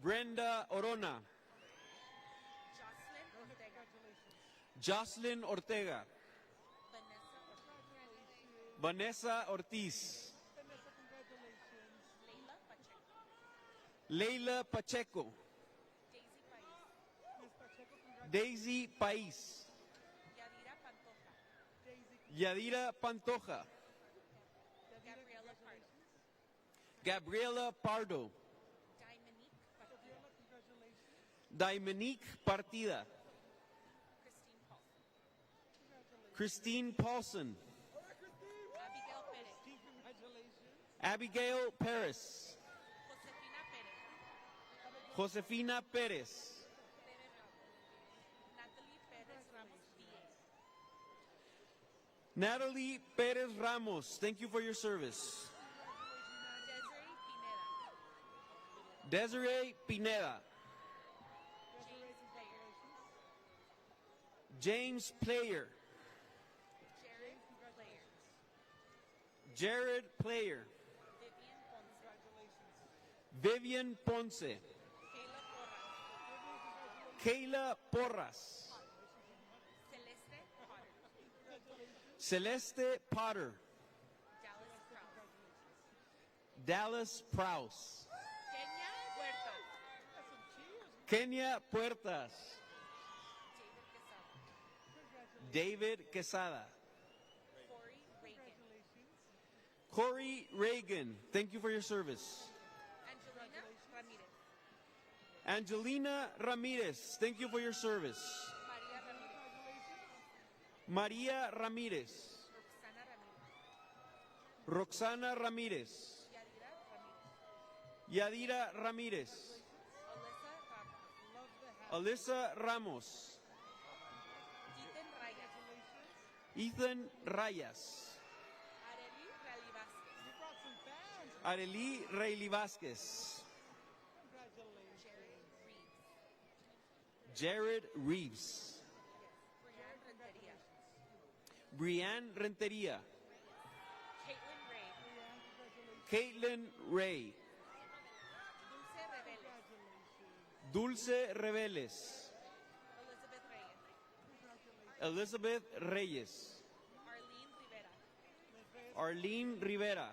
Brenda Orona. Jocelyn Ortega. Vanessa Ortiz. Leila Pacheco. Daisy País. Yadira Pantoja. Gabriela Pardo. Dominique Partida. Christine Paulson. Abigail Perez. Josefina Perez. Natalie Perez Ramos, thank you for your service. Desiree Pineda. James Player. Jared Player. Vivian Ponce. Kayla Porras. Celeste Potter. Dallas Prowse. Kenya Puertas. David Quesada. Corey Reagan, thank you for your service. Angelina Ramirez, thank you for your service. Maria Ramirez. Roxana Ramirez. Yadira Ramirez. Alyssa Ramos. Ethan Rayas. Arely Rayleigh Vasquez. Jared Reeves. Brianne Renteria. Caitlin Ray. Dulce Reveles. Elizabeth Reyes. Arlene Rivera.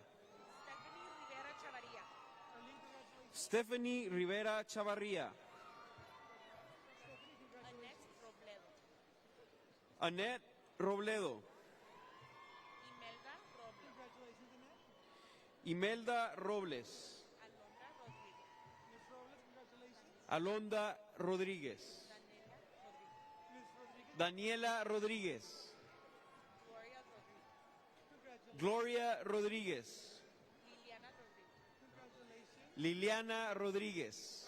Stephanie Rivera Chavarria. Annette Robledo. Imelda Robles. Alonda Rodríguez. Daniela Rodríguez. Gloria Rodríguez. Liliana Rodríguez.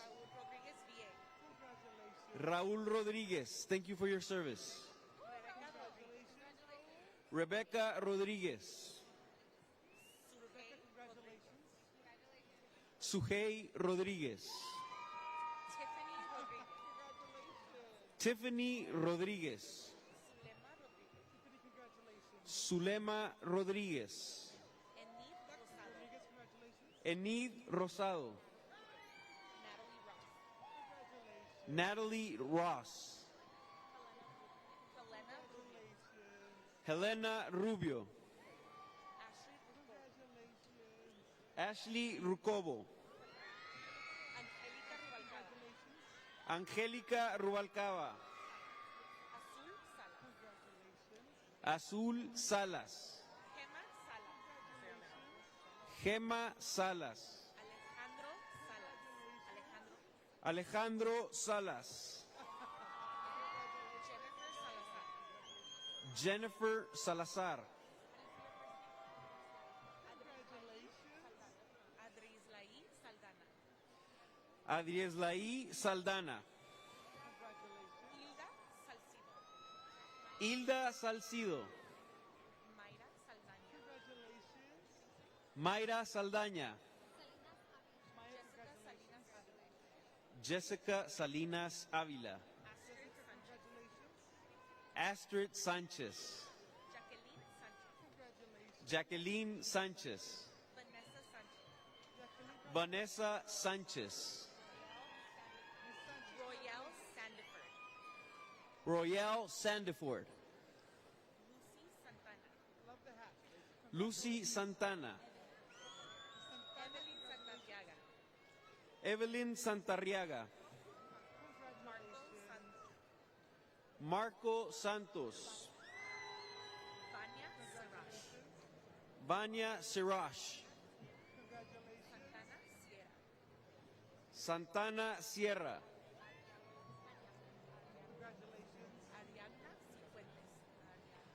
Raúl Rodríguez, thank you for your service. Rebecca Rodríguez. Sujei Rodríguez. Tiffany Rodríguez. Zulema Rodríguez. Enid Rosado. Natalie Ross. Helena Rubio. Ashley Rucobo. Angélica Rubalcaba. Azul Salas. Gema Salas. Alejandro Salas. Jennifer Salazar. Adrieslaí Saldana. Hilda Salcido. Mayra Saldaña. Jessica Salinas Ávila. Astrid Sánchez. Jacqueline Sánchez. Vanessa Sánchez. Royale Sandiford. Lucy Santana. Evelyn Santarriaga. Marco Santos. Vania Sirash. Santana Sierra.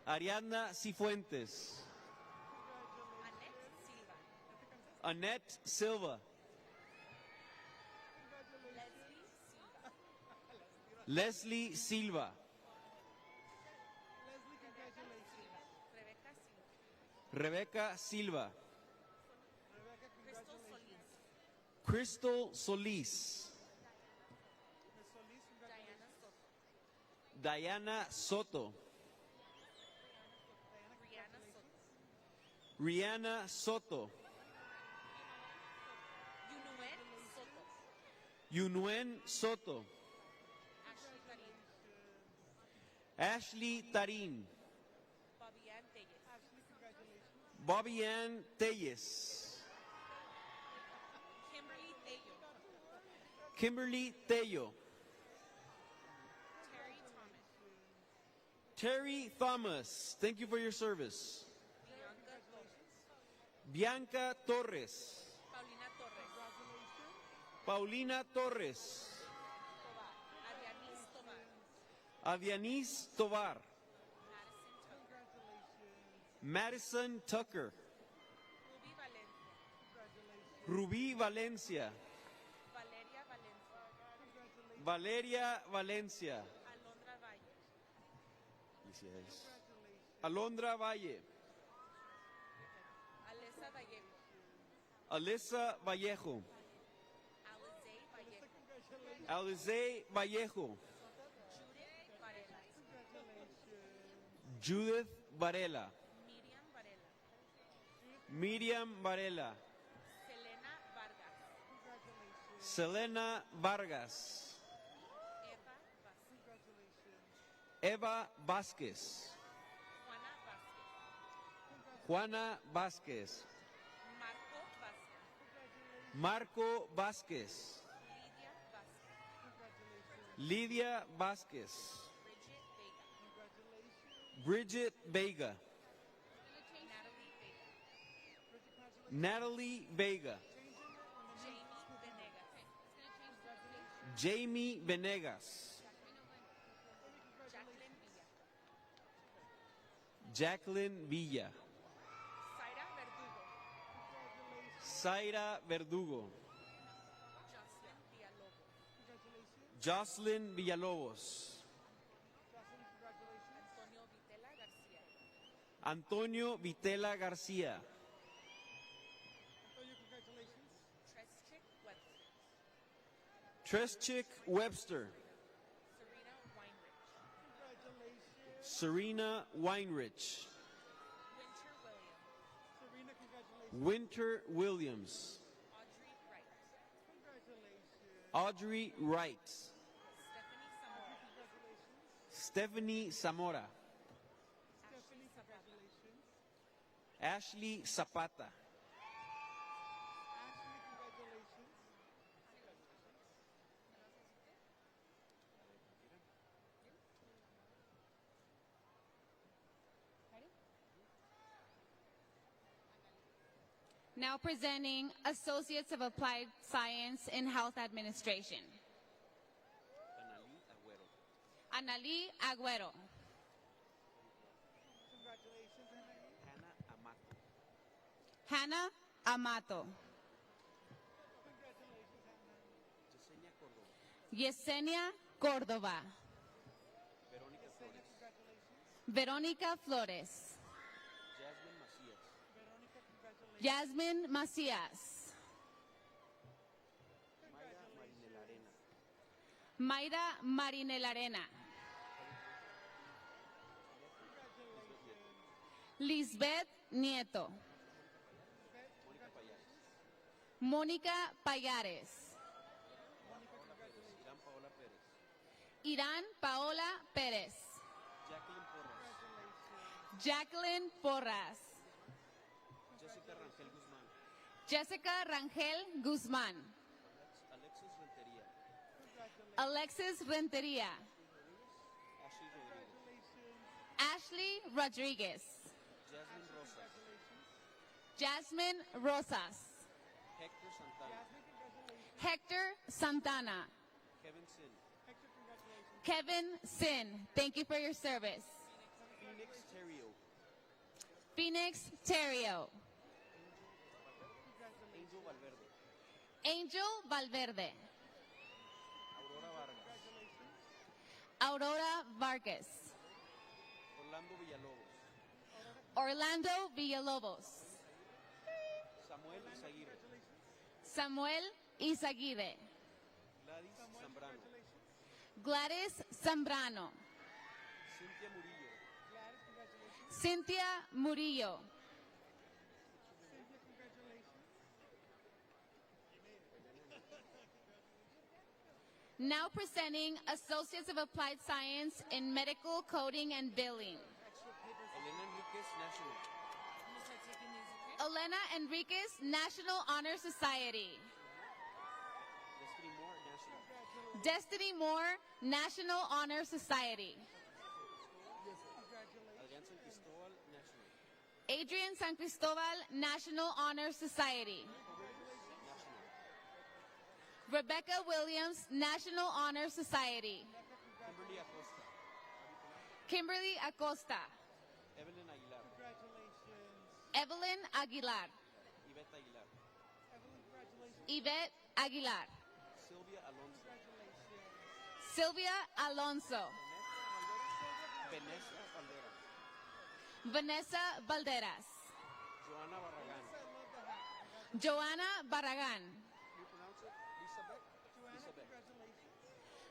Ariadna Cifuentes. Annette Silva. Leslie Silva. Rebecca Silva. Crystal Solis. Diana Soto. Rihanna Soto. Yunuen Soto. Ashley Tarin. Bobby Ann Telles. Kimberly Tello. Terry Thomas, thank you for your service. Bianca Torres. Paulina Torres. Avianis Tovar. Madison Tucker. Rubí Valencia. Valeria Valencia. Alondra Valle. Alyssa Vallejo. Alize Vallejo. Judith Varela. Miriam Varela. Selena Vargas. Eva Vázquez. Juana Vázquez. Marco Vázquez. Lidia Vázquez. Bridget Vega. Natalie Vega. Jamie Venegas. Jacqueline Villa. Zaira Verdugo. Jocelyn Villalobos. Antonio Vitela García. Treschik Webster. Serena Weinrich. Winter Williams. Audrey Wright. Stephanie Zamora. Ashley Zapata. Now presenting Associates of Applied Science in Health Administration. Analí Agüero. Hannah Amato. Yesenia Córdoba. Verónica Flores. Jasmine Macías. Mayra Marinelarena. Lisbeth Nieto. Mónica Payares. Irán Paola Pérez. Jacqueline Porras. Jessica Rangel Guzmán. Alexis Rentería. Ashley Rodriguez. Jasmine Rosas. Hector Santana. Kevin Sin. Thank you for your service. Phoenix Terrio. Angel Valverde. Aurora Vargas. Orlando Villalobos. Samuel Izaguirre. Gladys Zambrano. Cynthia Murillo. Now presenting Associates of Applied Science in Medical Coding and Billing. Elena Enriquez, National. Elena Enriquez, National Honor Society. Destiny Moore, National. Destiny Moore, National Honor Society. Adrian San Cristobal, National. Adrian San Cristobal, National Honor Society. Rebecca Williams, National Honor Society. Kimberly Acosta. Kimberly Acosta. Evelyn Aguilar. Evelyn Aguilar. Yvette Aguilar. Yvette Aguilar. Sylvia Alonso. Sylvia Alonso. Vanessa Valdera. Vanessa Valderas. Joanna Barragan. Joanna Barragan. Can you pronounce it?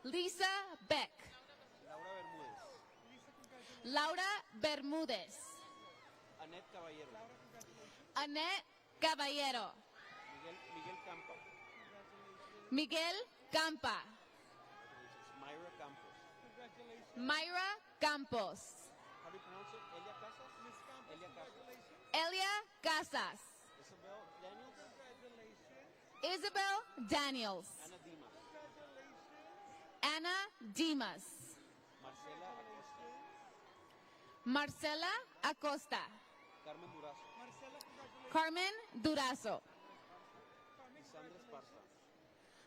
Lisa Beck. Lisa Beck. Laura Bermúdez. Laura Bermúdez. Annette Caballero. Annette Caballero. Miguel Campa. Miguel Campa. Myra Campos. Myra Campos. How do you pronounce it? Elia Casas? Elia Casas. Elia Casas. Isabel Daniels. Isabel Daniels. Anna Dimas. Anna Dimas. Marcela Acosta. Marcela Acosta. Carmen Durazo. Carmen Durazo. Lisandra Esparza.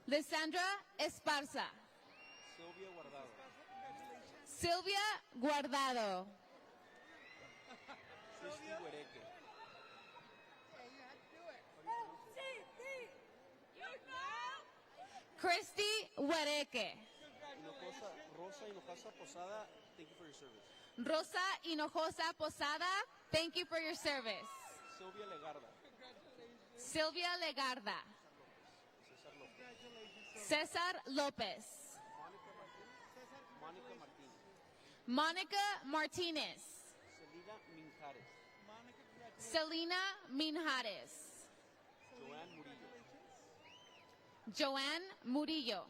Lissandra Esparza. Silvia Guardado. Silvia Guardado. Christy Huereque. Christy Huereque. Rosa Hinojosa Posada, thank you for your service. Rosa Hinojosa Posada, thank you for your service. Sylvia Legarda. Sylvia Legarda. Cesar López. Cesar Lopez. Mónica Martínez. Monica Martinez. Celina Minjares. Selena Minjares. Joanne Murillo. Joanne Murillo.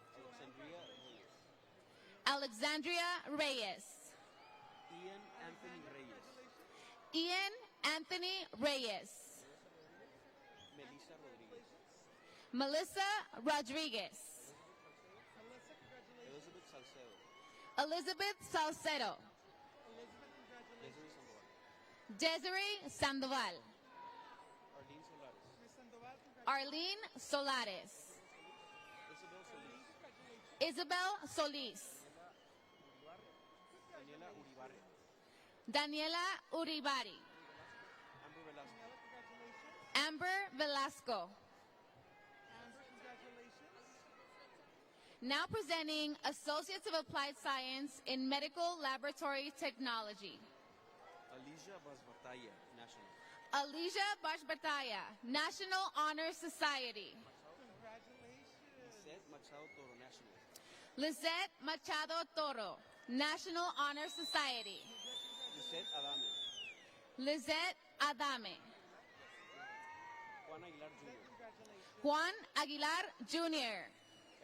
Alexandria Reyes. Alexandria Reyes. Ian Anthony Reyes. Ian Anthony Reyes. Melissa Rodríguez. Melissa Rodriguez. Elizabeth Salcedo. Elizabeth Salcedo. Desiree Sandoval. Desiree Sandoval. Arlene Solares. Arlene Solares. Isabel Solis. Daniela Uribarri. Daniela Uribari. Amber Velasco. Amber Velasco. Now presenting Associates of Applied Science in Medical Laboratory Technology. Alicia Basbataya, National. Alicia Bashbataya, National Honor Society. Lisette Machado Toro, National. Lizette Machado Toro, National Honor Society. Lisette Adame. Lizette Adame. Juan Aguilar Jr. Juan Aguilar Jr.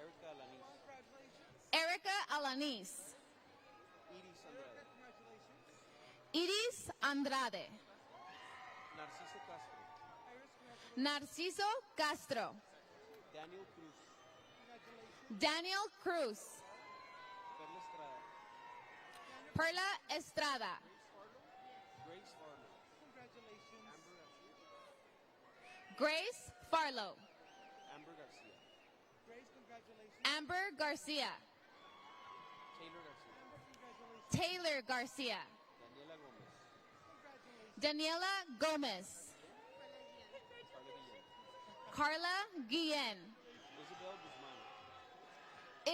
Erica Alanis. Erica Alanis. Iris Andrade. Iris Andrade. Narciso Castro. Narciso Castro. Daniel Cruz. Daniel Cruz. Perla Estrada. Perla Estrada. Grace Farlow. Grace Farlow. Amber Garcia. Amber Garcia. Taylor Garcia. Taylor Garcia. Daniela Gomez. Daniela Gomez. Carla Guillen. Isabel Guzman.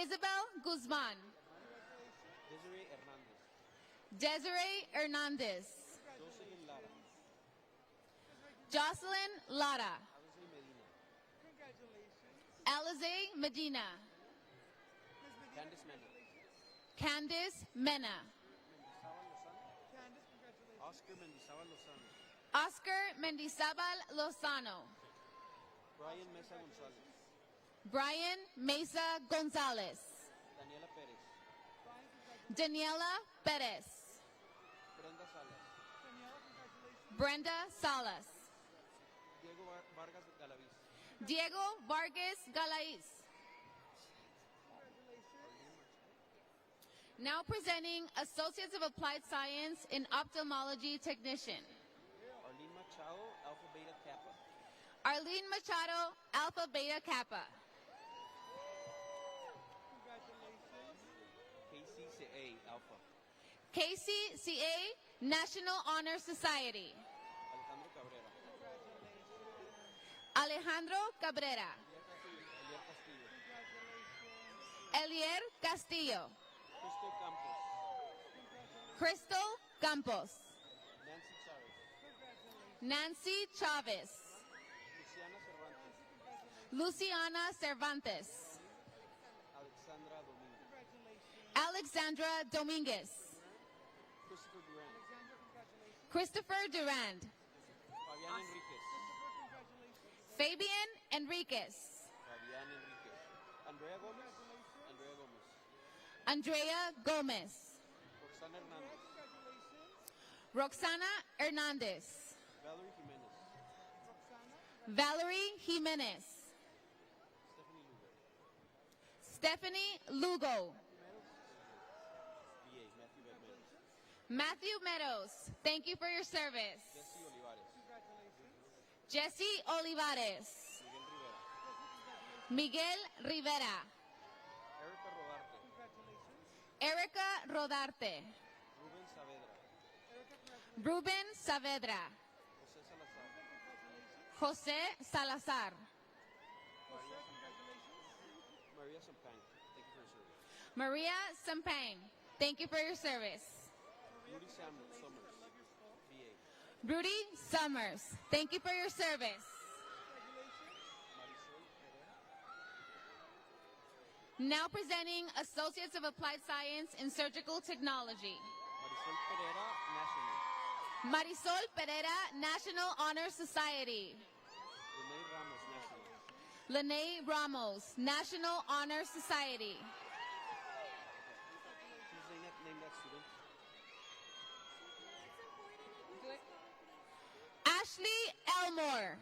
Isabel Guzman. Desiree Hernandez. Desiree Hernandez. Jocelyn Lara. Jocelyn Lara. Alize Medina. Alize Medina. Candice Mena. Candice Mena. Oscar Mendizábal Lozano. Oscar Mendizabal Lozano. Brian Mesa González. Brian Mesa Gonzalez. Daniela Pérez. Daniela Perez. Brenda Salas. Brenda Salas. Diego Vargas Galais. Now presenting Associates of Applied Science in Ophthalmology Technician. Arlene Machado, Alpha Beta Kappa. Arlene Machado, Alpha Beta Kappa. KCCA, Alpha. KCCA, National Honor Society. Alejandro Cabrera. Alejandro Cabrera. Elier Castillo. Crystal Campos. Crystal Campos. Nancy Chavez. Nancy Chavez. Luciana Cervantes. Alexandra Dominguez. Alexandra Dominguez. Christopher Durant. Christopher Durand. Fabián Enriquez. Fabian Enriquez. Fabián Enriquez. Andrea Gomez. Andrea Gomez. Roxana Hernandez. Roxana Hernandez. Valerie Jimenez. Valerie Jimenez. Stephanie Lugo. Stephanie Lugo. BA. Matthew Bedmeadows. Matthew Meadows. Thank you for your service. Jesse Olivares. Jesse Olivares. Miguel Rivera. Miguel Rivera. Erica Rodarte. Erica Rodarte. Ruben Saavedra. Ruben Saavedra. José Salazar. Jose Salazar. Maria Sampang. Thank you for your service. Maria Sampang. Thank you for your service. Rudy Summers. BA. Rudy Summers. Thank you for your service. Now presenting Associates of Applied Science in Surgical Technology. Marisol Pereira, National. Marisol Pereira, National Honor Society. Renee Ramos, National. Lene Ramos, National Honor Society. Please name that student. Ashley Elmore.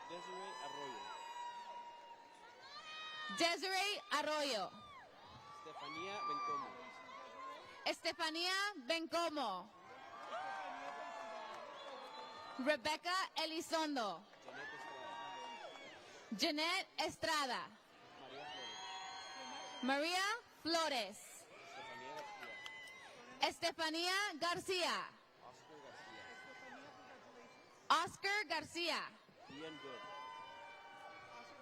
Desiree Arroyo. Desiree Arroyo. Estefanía Bencomo. Estefania Bencomo. Rebecca Elizondo. Janet Estrada. Jeanette Estrada. María Flores. Maria Flores. Estefanía García. Estefania Garcia. Oscar García. Oscar Garcia. Ian Good.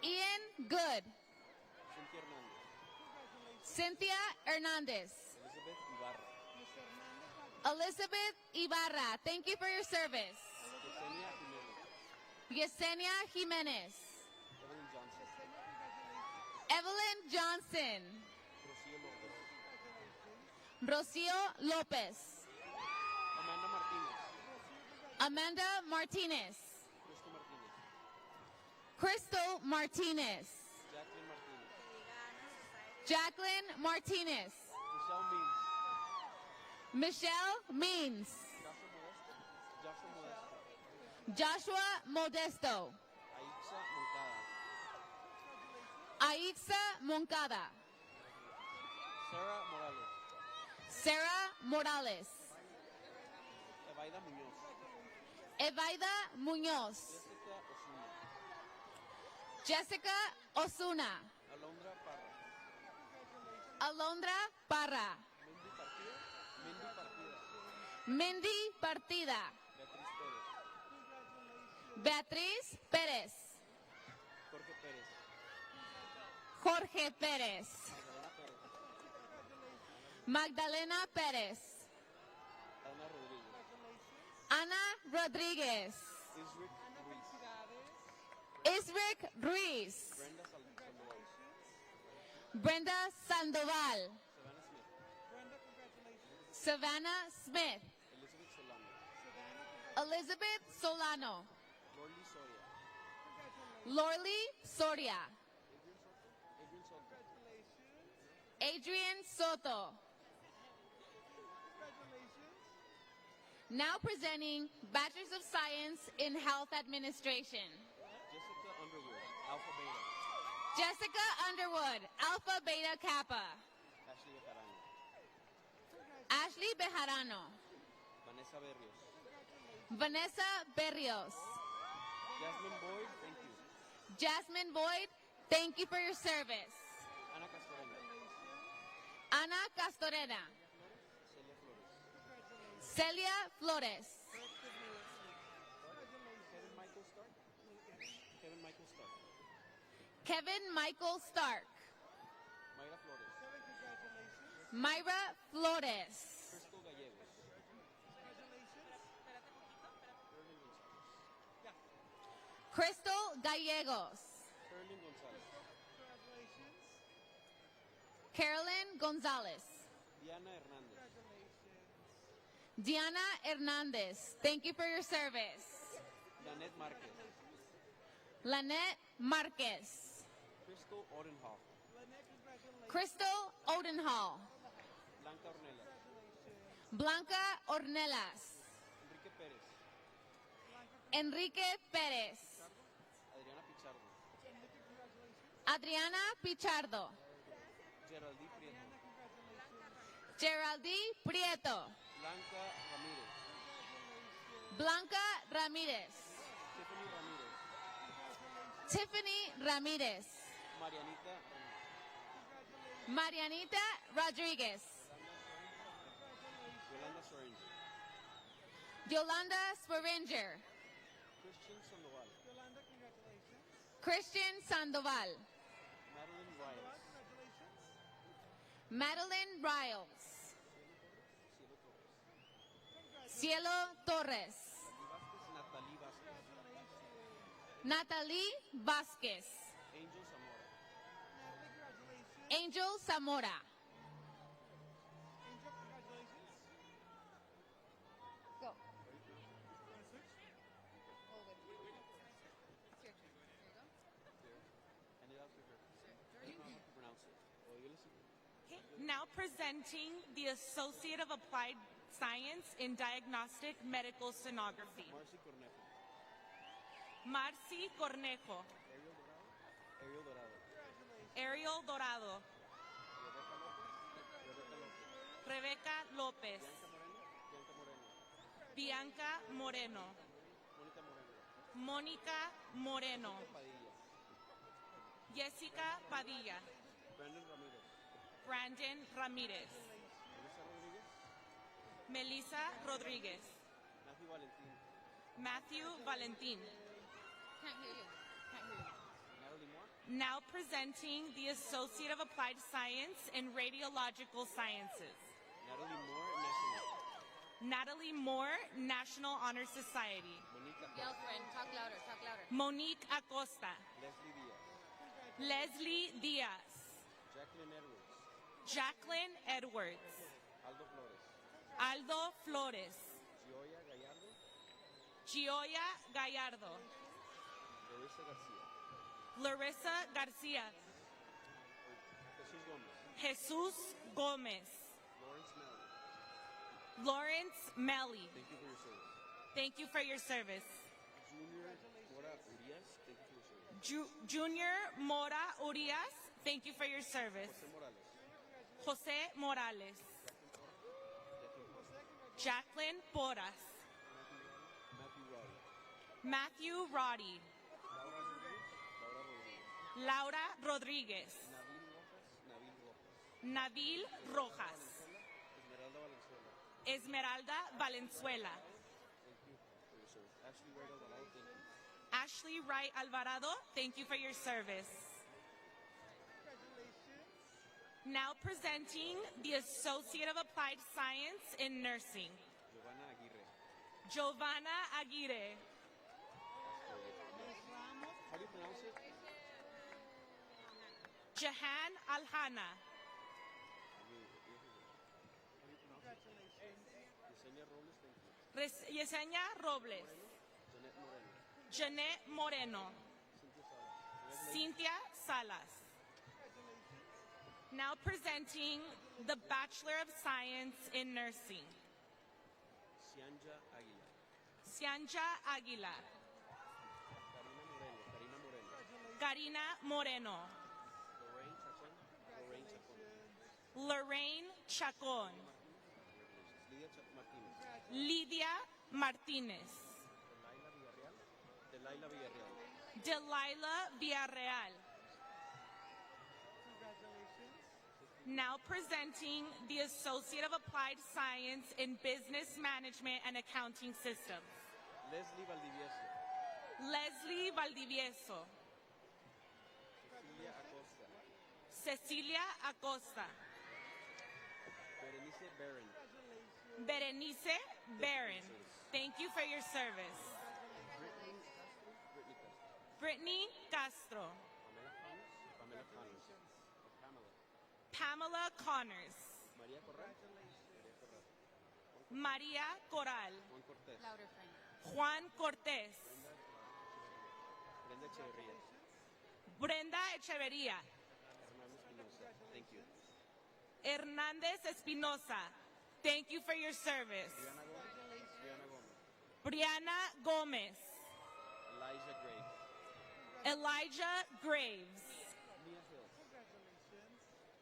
Ian Good. Cynthia Hernandez. Cynthia Hernandez. Elizabeth Ibarra. Elizabeth Ibarra. Thank you for your service. Yesenia Jimenez. Yesenia Jimenez. Evelyn Johnson. Evelyn Johnson. Rocio Lopez. Rocio Lopez. Amanda Martinez. Amanda Martinez. Crystal Martinez. Crystal Martinez. Jacqueline Martinez. Jacqueline Martinez. Michelle Means. Michelle Means. Joshua Modesto. Joshua Modesto. Aixa Moncada. Aixa Moncada. Sarah Morales. Sarah Morales. Evaida Muñoz. Evaida Muñoz. Jessica Osuna. Jessica Osuna. Alondra Parra. Alondra Parra. Mindy Partida. Mindy Partida. Beatriz Pérez. Beatriz Pérez. Jorge Pérez. Jorge Pérez. Magdalena Pérez. Magdalena Pérez. Ana Rodríguez. Ana Rodríguez. Isric Ruiz. Isric Ruiz. Brenda Sandoval. Brenda Sandoval. Savannah Smith. Savannah Smith. Elizabeth Solano. Elizabeth Solano. Lorly Soria. Adrian Soto. Now presenting Bachelor's of Science in Health Administration. Jessica Underwood, Alpha Beta. Jessica Underwood, Alpha Beta Kappa. Ashley Bejarano. Ashley Bejarano. Vanessa Berrios. Vanessa Berrios. Jasmine Boyd, thank you. Jasmine Boyd, thank you for your service. Ana Castorena. Ana Castorena. Celia Flores. Celia Flores. Kevin Michael Stark. Kevin Michael Stark. Mayra Flores. Myra Flores. Crystal Gallegos. Crystal Gallegos. Carolyn Gonzalez. Carolyn Gonzalez. Diana Hernandez. Diana Hernandez, thank you for your service. Danette Marquez. Lynette Marquez. Crystal Odenhall. Crystal Odenhall. Blanca Ornelas. Blanca Ornelas. Enrique Pérez. Enrique Pérez. Adriana Pichardo. Adriana Pichardo. Geraldine Prieto. Geraldine Prieto. Blanca Ramírez. Blanca Ramírez. Tiffany Ramírez. Tiffany Ramírez. Marianita. Marianita Rodriguez. Yolanda Sorensen. Yolanda Sporinger. Christian Sandoval. Christian Sandoval. Madeline Riles. Madeline Riles. Cielo Torres. Natalie Vázquez. Natalie Vasquez. Angel Zamora. Angel Zamora. Go. Hand it out to her. Pronounce it. Oh, you listen. Okay, now presenting the Associate of Applied Science in Diagnostic Medical Sonography. Marcy Cornejo. Marcy Cornejo. Ariel Dorado. Ariel Dorado. Rebecca López. Rebecca López. Bianca Moreno. Bianca Moreno. Mónica Moreno. Mónica Moreno. Padilla. Jessica Padilla. Brandon Ramírez. Brandon Ramírez. Melissa Rodríguez. Melissa Rodríguez. Matthew Valentín. Matthew Valentin. Can't hear you. Can't hear you. Natalie Moore. Now presenting the Associate of Applied Science in Radiological Sciences. Natalie Moore, National. Natalie Moore, National Honor Society. Monique Yell, Acosta. friend. Talk louder. Talk louder. Monique Acosta. Leslie Diaz. Leslie Diaz. Jacqueline Edwards. Jacqueline Edwards. Aldo Flores. Aldo Flores. Gioia Gallardo. Gioia Gallardo. Larissa Garcia. Larissa Garcia. Jesus Gomez. Jesus Gomez. Lawrence Melly. Lawrence Melly. Thank you for your service. Thank you for your service. Junior Mora Urias. Thank you for your service. Junior Mora Urias, thank you for your service. Jose Morales. Jacqueline Porras. Matthew Roddy. Laura Rodríguez. Nabil Rojas. Esmeralda Valenzuela. Ashley Wright Alvarado, thank you for your service. Now presenting the Associate of Applied Science in Nursing. Giovanna Aguirre. How do you pronounce it? Jahan Alhana. Yesenia Robles. Jeanette Moreno. Cynthia Salas. Now presenting the Bachelor of Science in Nursing. Cianja Cianja Aguilar. Karina Moreno. Lorraine Chacon. Lydia Martinez. Delilah Villarreal. Now presenting the Associate of Applied Science in Business Management and Accounting Systems. Leslie Valdivieso. Leslie Valdivieso. Cecilia Acosta. Cecilia Acosta. Berenice Barron. Berenice Barron. Thank you for your service. Brittany Castro. Brittany Castro. Pamela Connors. Pamela Connors. María Corral. Maria Corral. Juan Cortés. Juan Cortés. Brenda Echeverría. Brenda Echeverría. Hernando Espinosa. Thank you. Hernández Espinosa. Thank you for your service. Brianna Gómez. Brianna Gomez. Elijah Graves. Elijah Graves.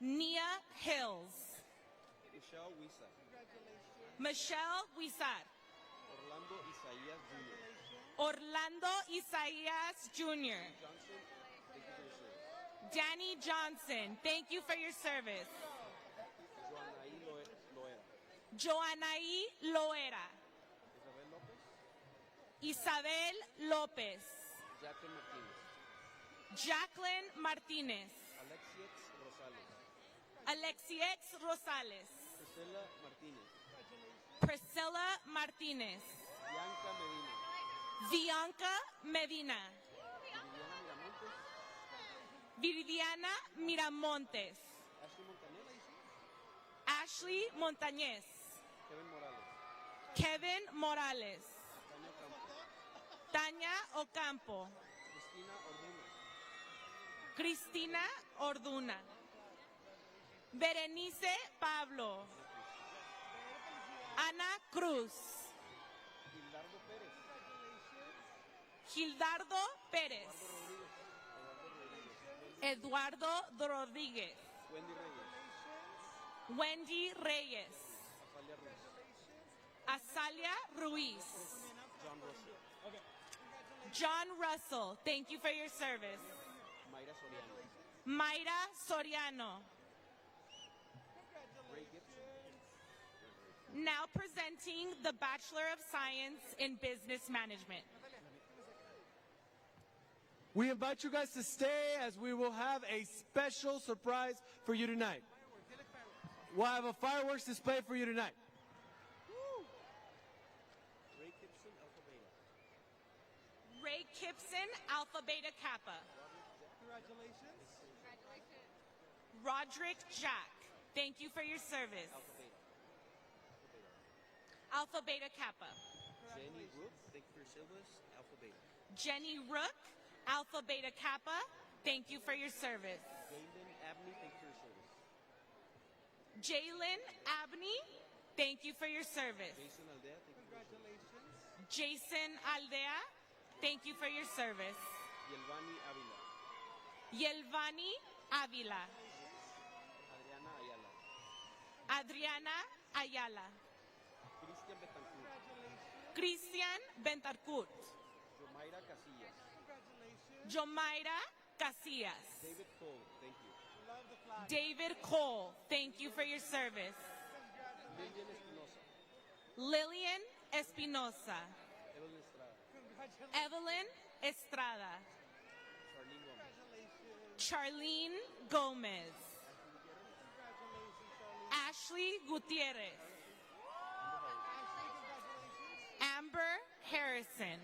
Nia Hills. Nia Hills. Michelle Wisa. Michelle Huizar. Orlando Isaías Jr. Orlando Isaías Jr. Johnson, thank you for your service. Danny Johnson. Thank you for your service. Joanaí Loera. Joanaí Loera. Isabel López. Isabel López. Jacqueline Martínez. Jacqueline Martinez. Alexiex Rosales. Alexiex Rosales. Priscilla Martínez. Priscilla Martinez. Bianca Medina. Bianca Medina. Viviana Miramontes. Viviana Miramontes. Ashley Montañez. Ashley Montañez. Kevin Morales. Kevin Morales. Tania Ocampo. Tania Ocampo. Cristina Orduna. Cristina Orduna. Berenice Pablo. Ana Cruz. Gildardo Pérez. Gildardo Pérez. Eduardo Rodríguez. Wendy Reyes. Wendy Reyes. Azalia Ruiz. Azalia Ruiz. John Russell. John Russell. Thank you for your service. Mayra Soriano. Mayra Soriano. Ray Gibson. Now presenting the Bachelor of Science in Business Management. We invite you guys to stay as we will have a special surprise for you tonight. We'll have a fireworks display for you tonight. Ray Gibson, Alpha Beta. Ray Kipson, Alpha Beta Kappa. Congratulations. Roderick Jack. Thank you for your service. Alpha Beta. Alpha Beta Kappa. Jenny Rook, thank you for your service. Alpha Beta. Jenny Rook, Alpha Beta Kappa. Thank you for your service. Jalen Abney, thank you for your service. Jalen Abney, thank you for your service. Jason Aldea, thank you for your service. Jason Aldea, thank you for your service. Yelvani Avila. Yelvani Avila. Adriana Ayala. Adriana Ayala. Christian Betancourt. Christian Bentarcourt. Yomaira Casillas. Jomaira Casillas. David Cole, thank you. David Cole, thank you for your service. Lillian Espinosa. Lillian Espinosa. Evelyn Estrada. Evelyn Estrada. Charlene Gomez. Charlene Gomez. Ashley Gutierrez. Amber Harrison.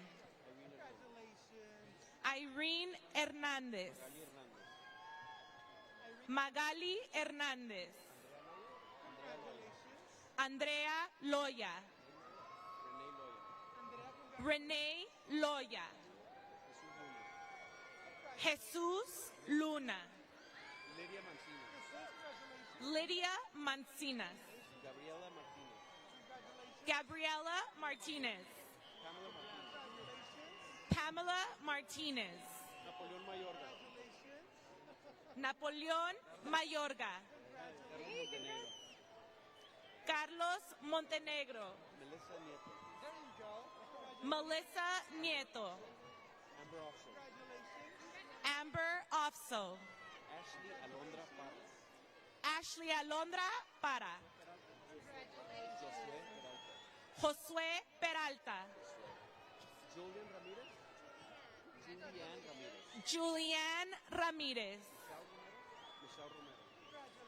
Irene Hernandez. Ali Hernandez. Magali Hernandez. Andrea Loya. Renee Loya. Renee Loya. Jesus Luna. Lydia Mancina. Lydia Mancinas. Gabriela Martinez. Gabriela Martinez. Pamela Martinez. Pamela Martinez. Napoleon Mayorga. Carlos Montenegro. Melissa Nieto. Amber Ofso. Ashley Alondra Para. Josué Peralta. Julianne Ramirez.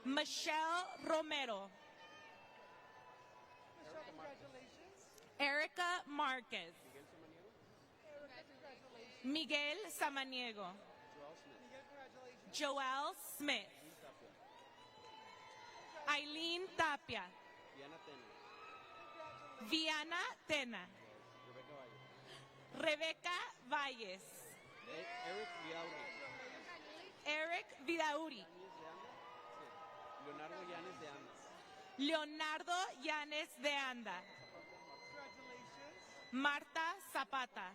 Michelle Romero. Erica Marquez. Miguel Samaniego. Joel Smith. Eileen Tapia. Viana Tena. Rebecca Valles. Eric Vidauri. Leonardo Llanes de Anda. Marta Zapata.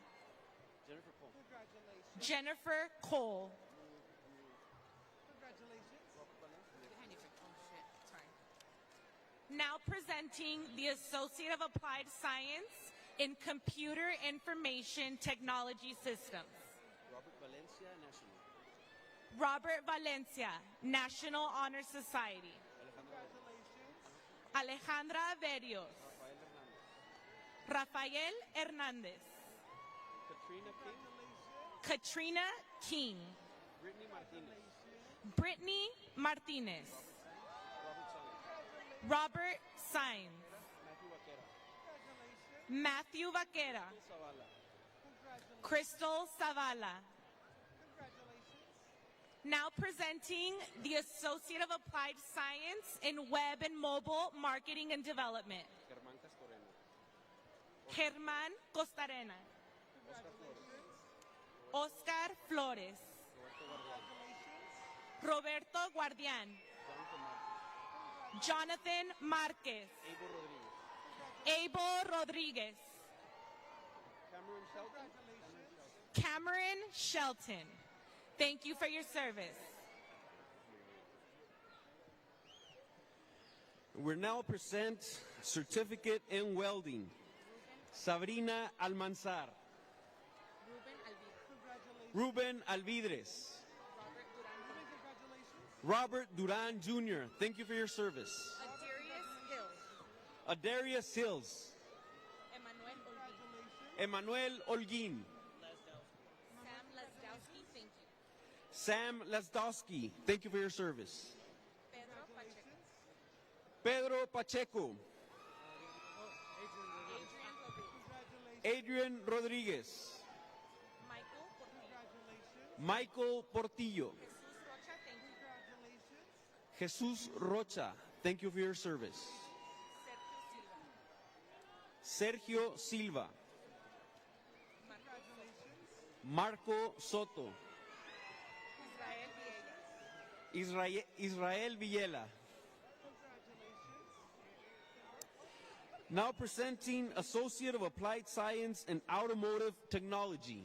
Jennifer Cole. Now presenting the Associate of Applied Science in Computer Information Technology Systems. Robert Valencia, National Honor Society. Alejandra Averios. Rafael Hernandez. Katrina King. Brittany Martinez. Robert Sainz. Matthew Vaquera. Crystal Zavala. Now presenting the Associate of Applied Science in Web and Mobile Marketing and Development. Germán Costarena. Oscar Flores. Roberto Guardián. Jonathan Marquez. Abel Rodriguez. Cameron Shelton. Thank you for your service. We're now present certificate in welding. Sabrina Almanzar. Ruben Alvidres. Robert Duran Jr. Thank you for your service. Adarius Hills. Emmanuel Holguin. Sam Lasdowski, thank you for your service. Pedro Pacheco. Adrian Rodriguez. Michael Portillo. Jesus Rocha, thank you for your service. Sergio Silva. Marco Soto. Israel Villela. Now presenting Associate of Applied Science in Automotive Technology.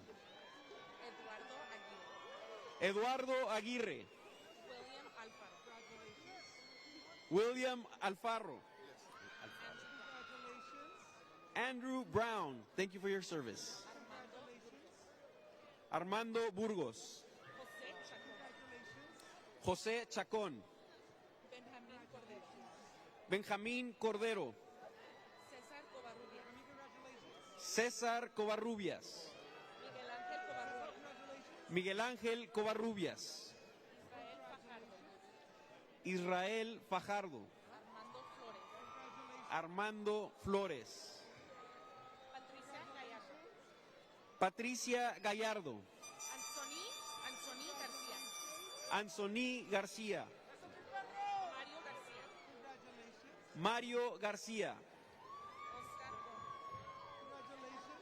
Eduardo Aguirre. William Alfaro. Andrew Brown, thank you for your service. Armando Burgos. José Chacón. Benjamín Cordero. César Covarrubias. Miguel Ángel Covarrubias. Israel Fajardo. Armando Flores. Patricia Gallardo. Anthony García. Mario García.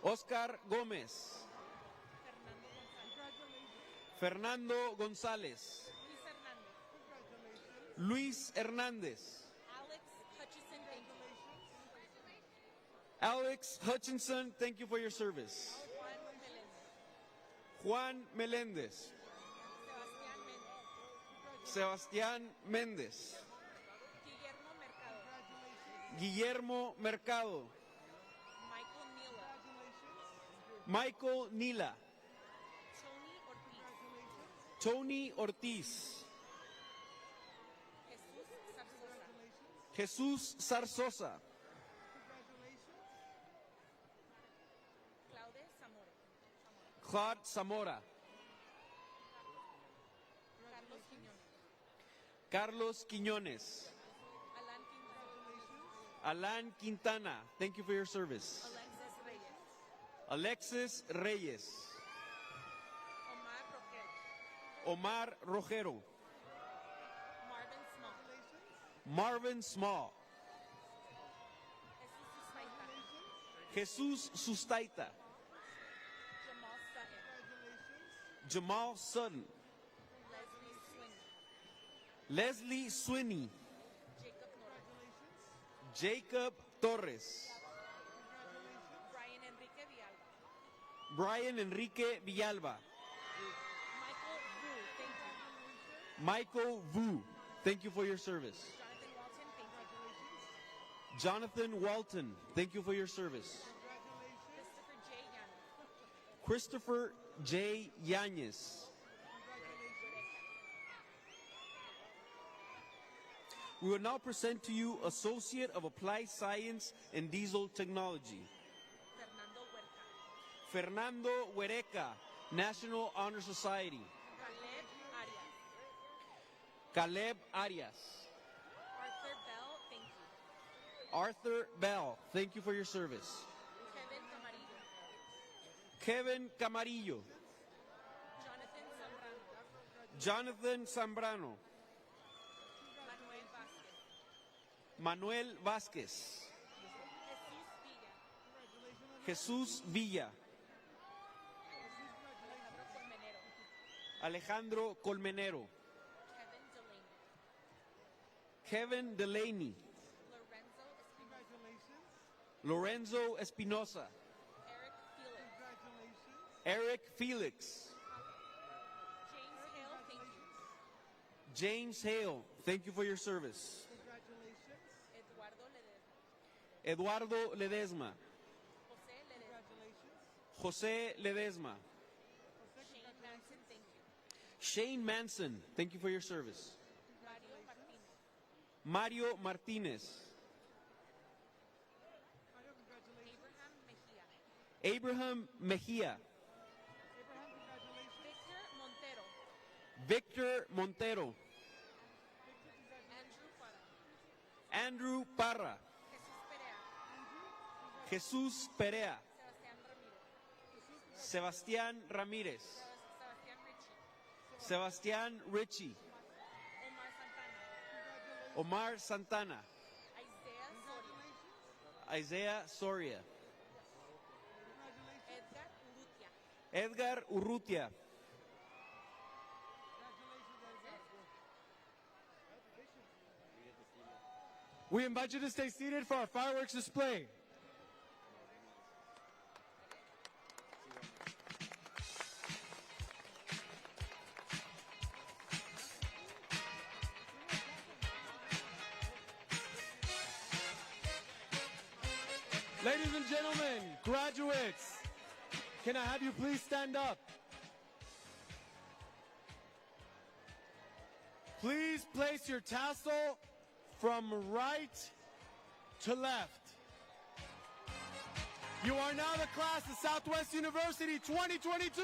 Oscar Gómez. Fernando González. Luis Hernández. Alex Hutchinson, thank you for your service. Juan Meléndez. Sebastián Méndez. Guillermo Mercado. Michael Nila. Tony Ortiz. Jesús Zarzosa. Claude Zamora. Carlos Quiñones. Alan Quintana, thank you for your service. Alexis Reyes. Omar Rogero. Marvin Small. Jesus Sustaita. Jamal Sutton. Leslie Swinney. Jacob Torres. Brian Enrique Villalba. Michael Vu, thank you for your service. Jonathan Walton, thank you for your service. Christopher J. Yanez. We will now present to you Associate of Applied Science and Diesel Technology. Fernando Huereca, National Honor Society. Caleb Arias. Arthur Bell, thank you for your service. Kevin Camarillo. Jonathan Zambrano. Manuel Vázquez. Jesús Villa. Alejandro Colmenero. Kevin Delaney. Lorenzo Espinosa. Eric Felix. James Hale, thank you for your service. Eduardo Ledesma. Jose Ledesma. Shane Manson, thank you for your service. Mario Martinez. Abraham Mejia. Victor Montero. Andrew Parra. Jesús Perea. Sebastián Ramírez. Sebastián Ritchie. Omar Santana. Isaiah Soria. Edgar Urrutia. We invite you to stay seated for our fireworks display. Ladies and gentlemen, graduates, can I have you please stand up? Please place your tassel from right to left. You are now the class of Southwest University 2022.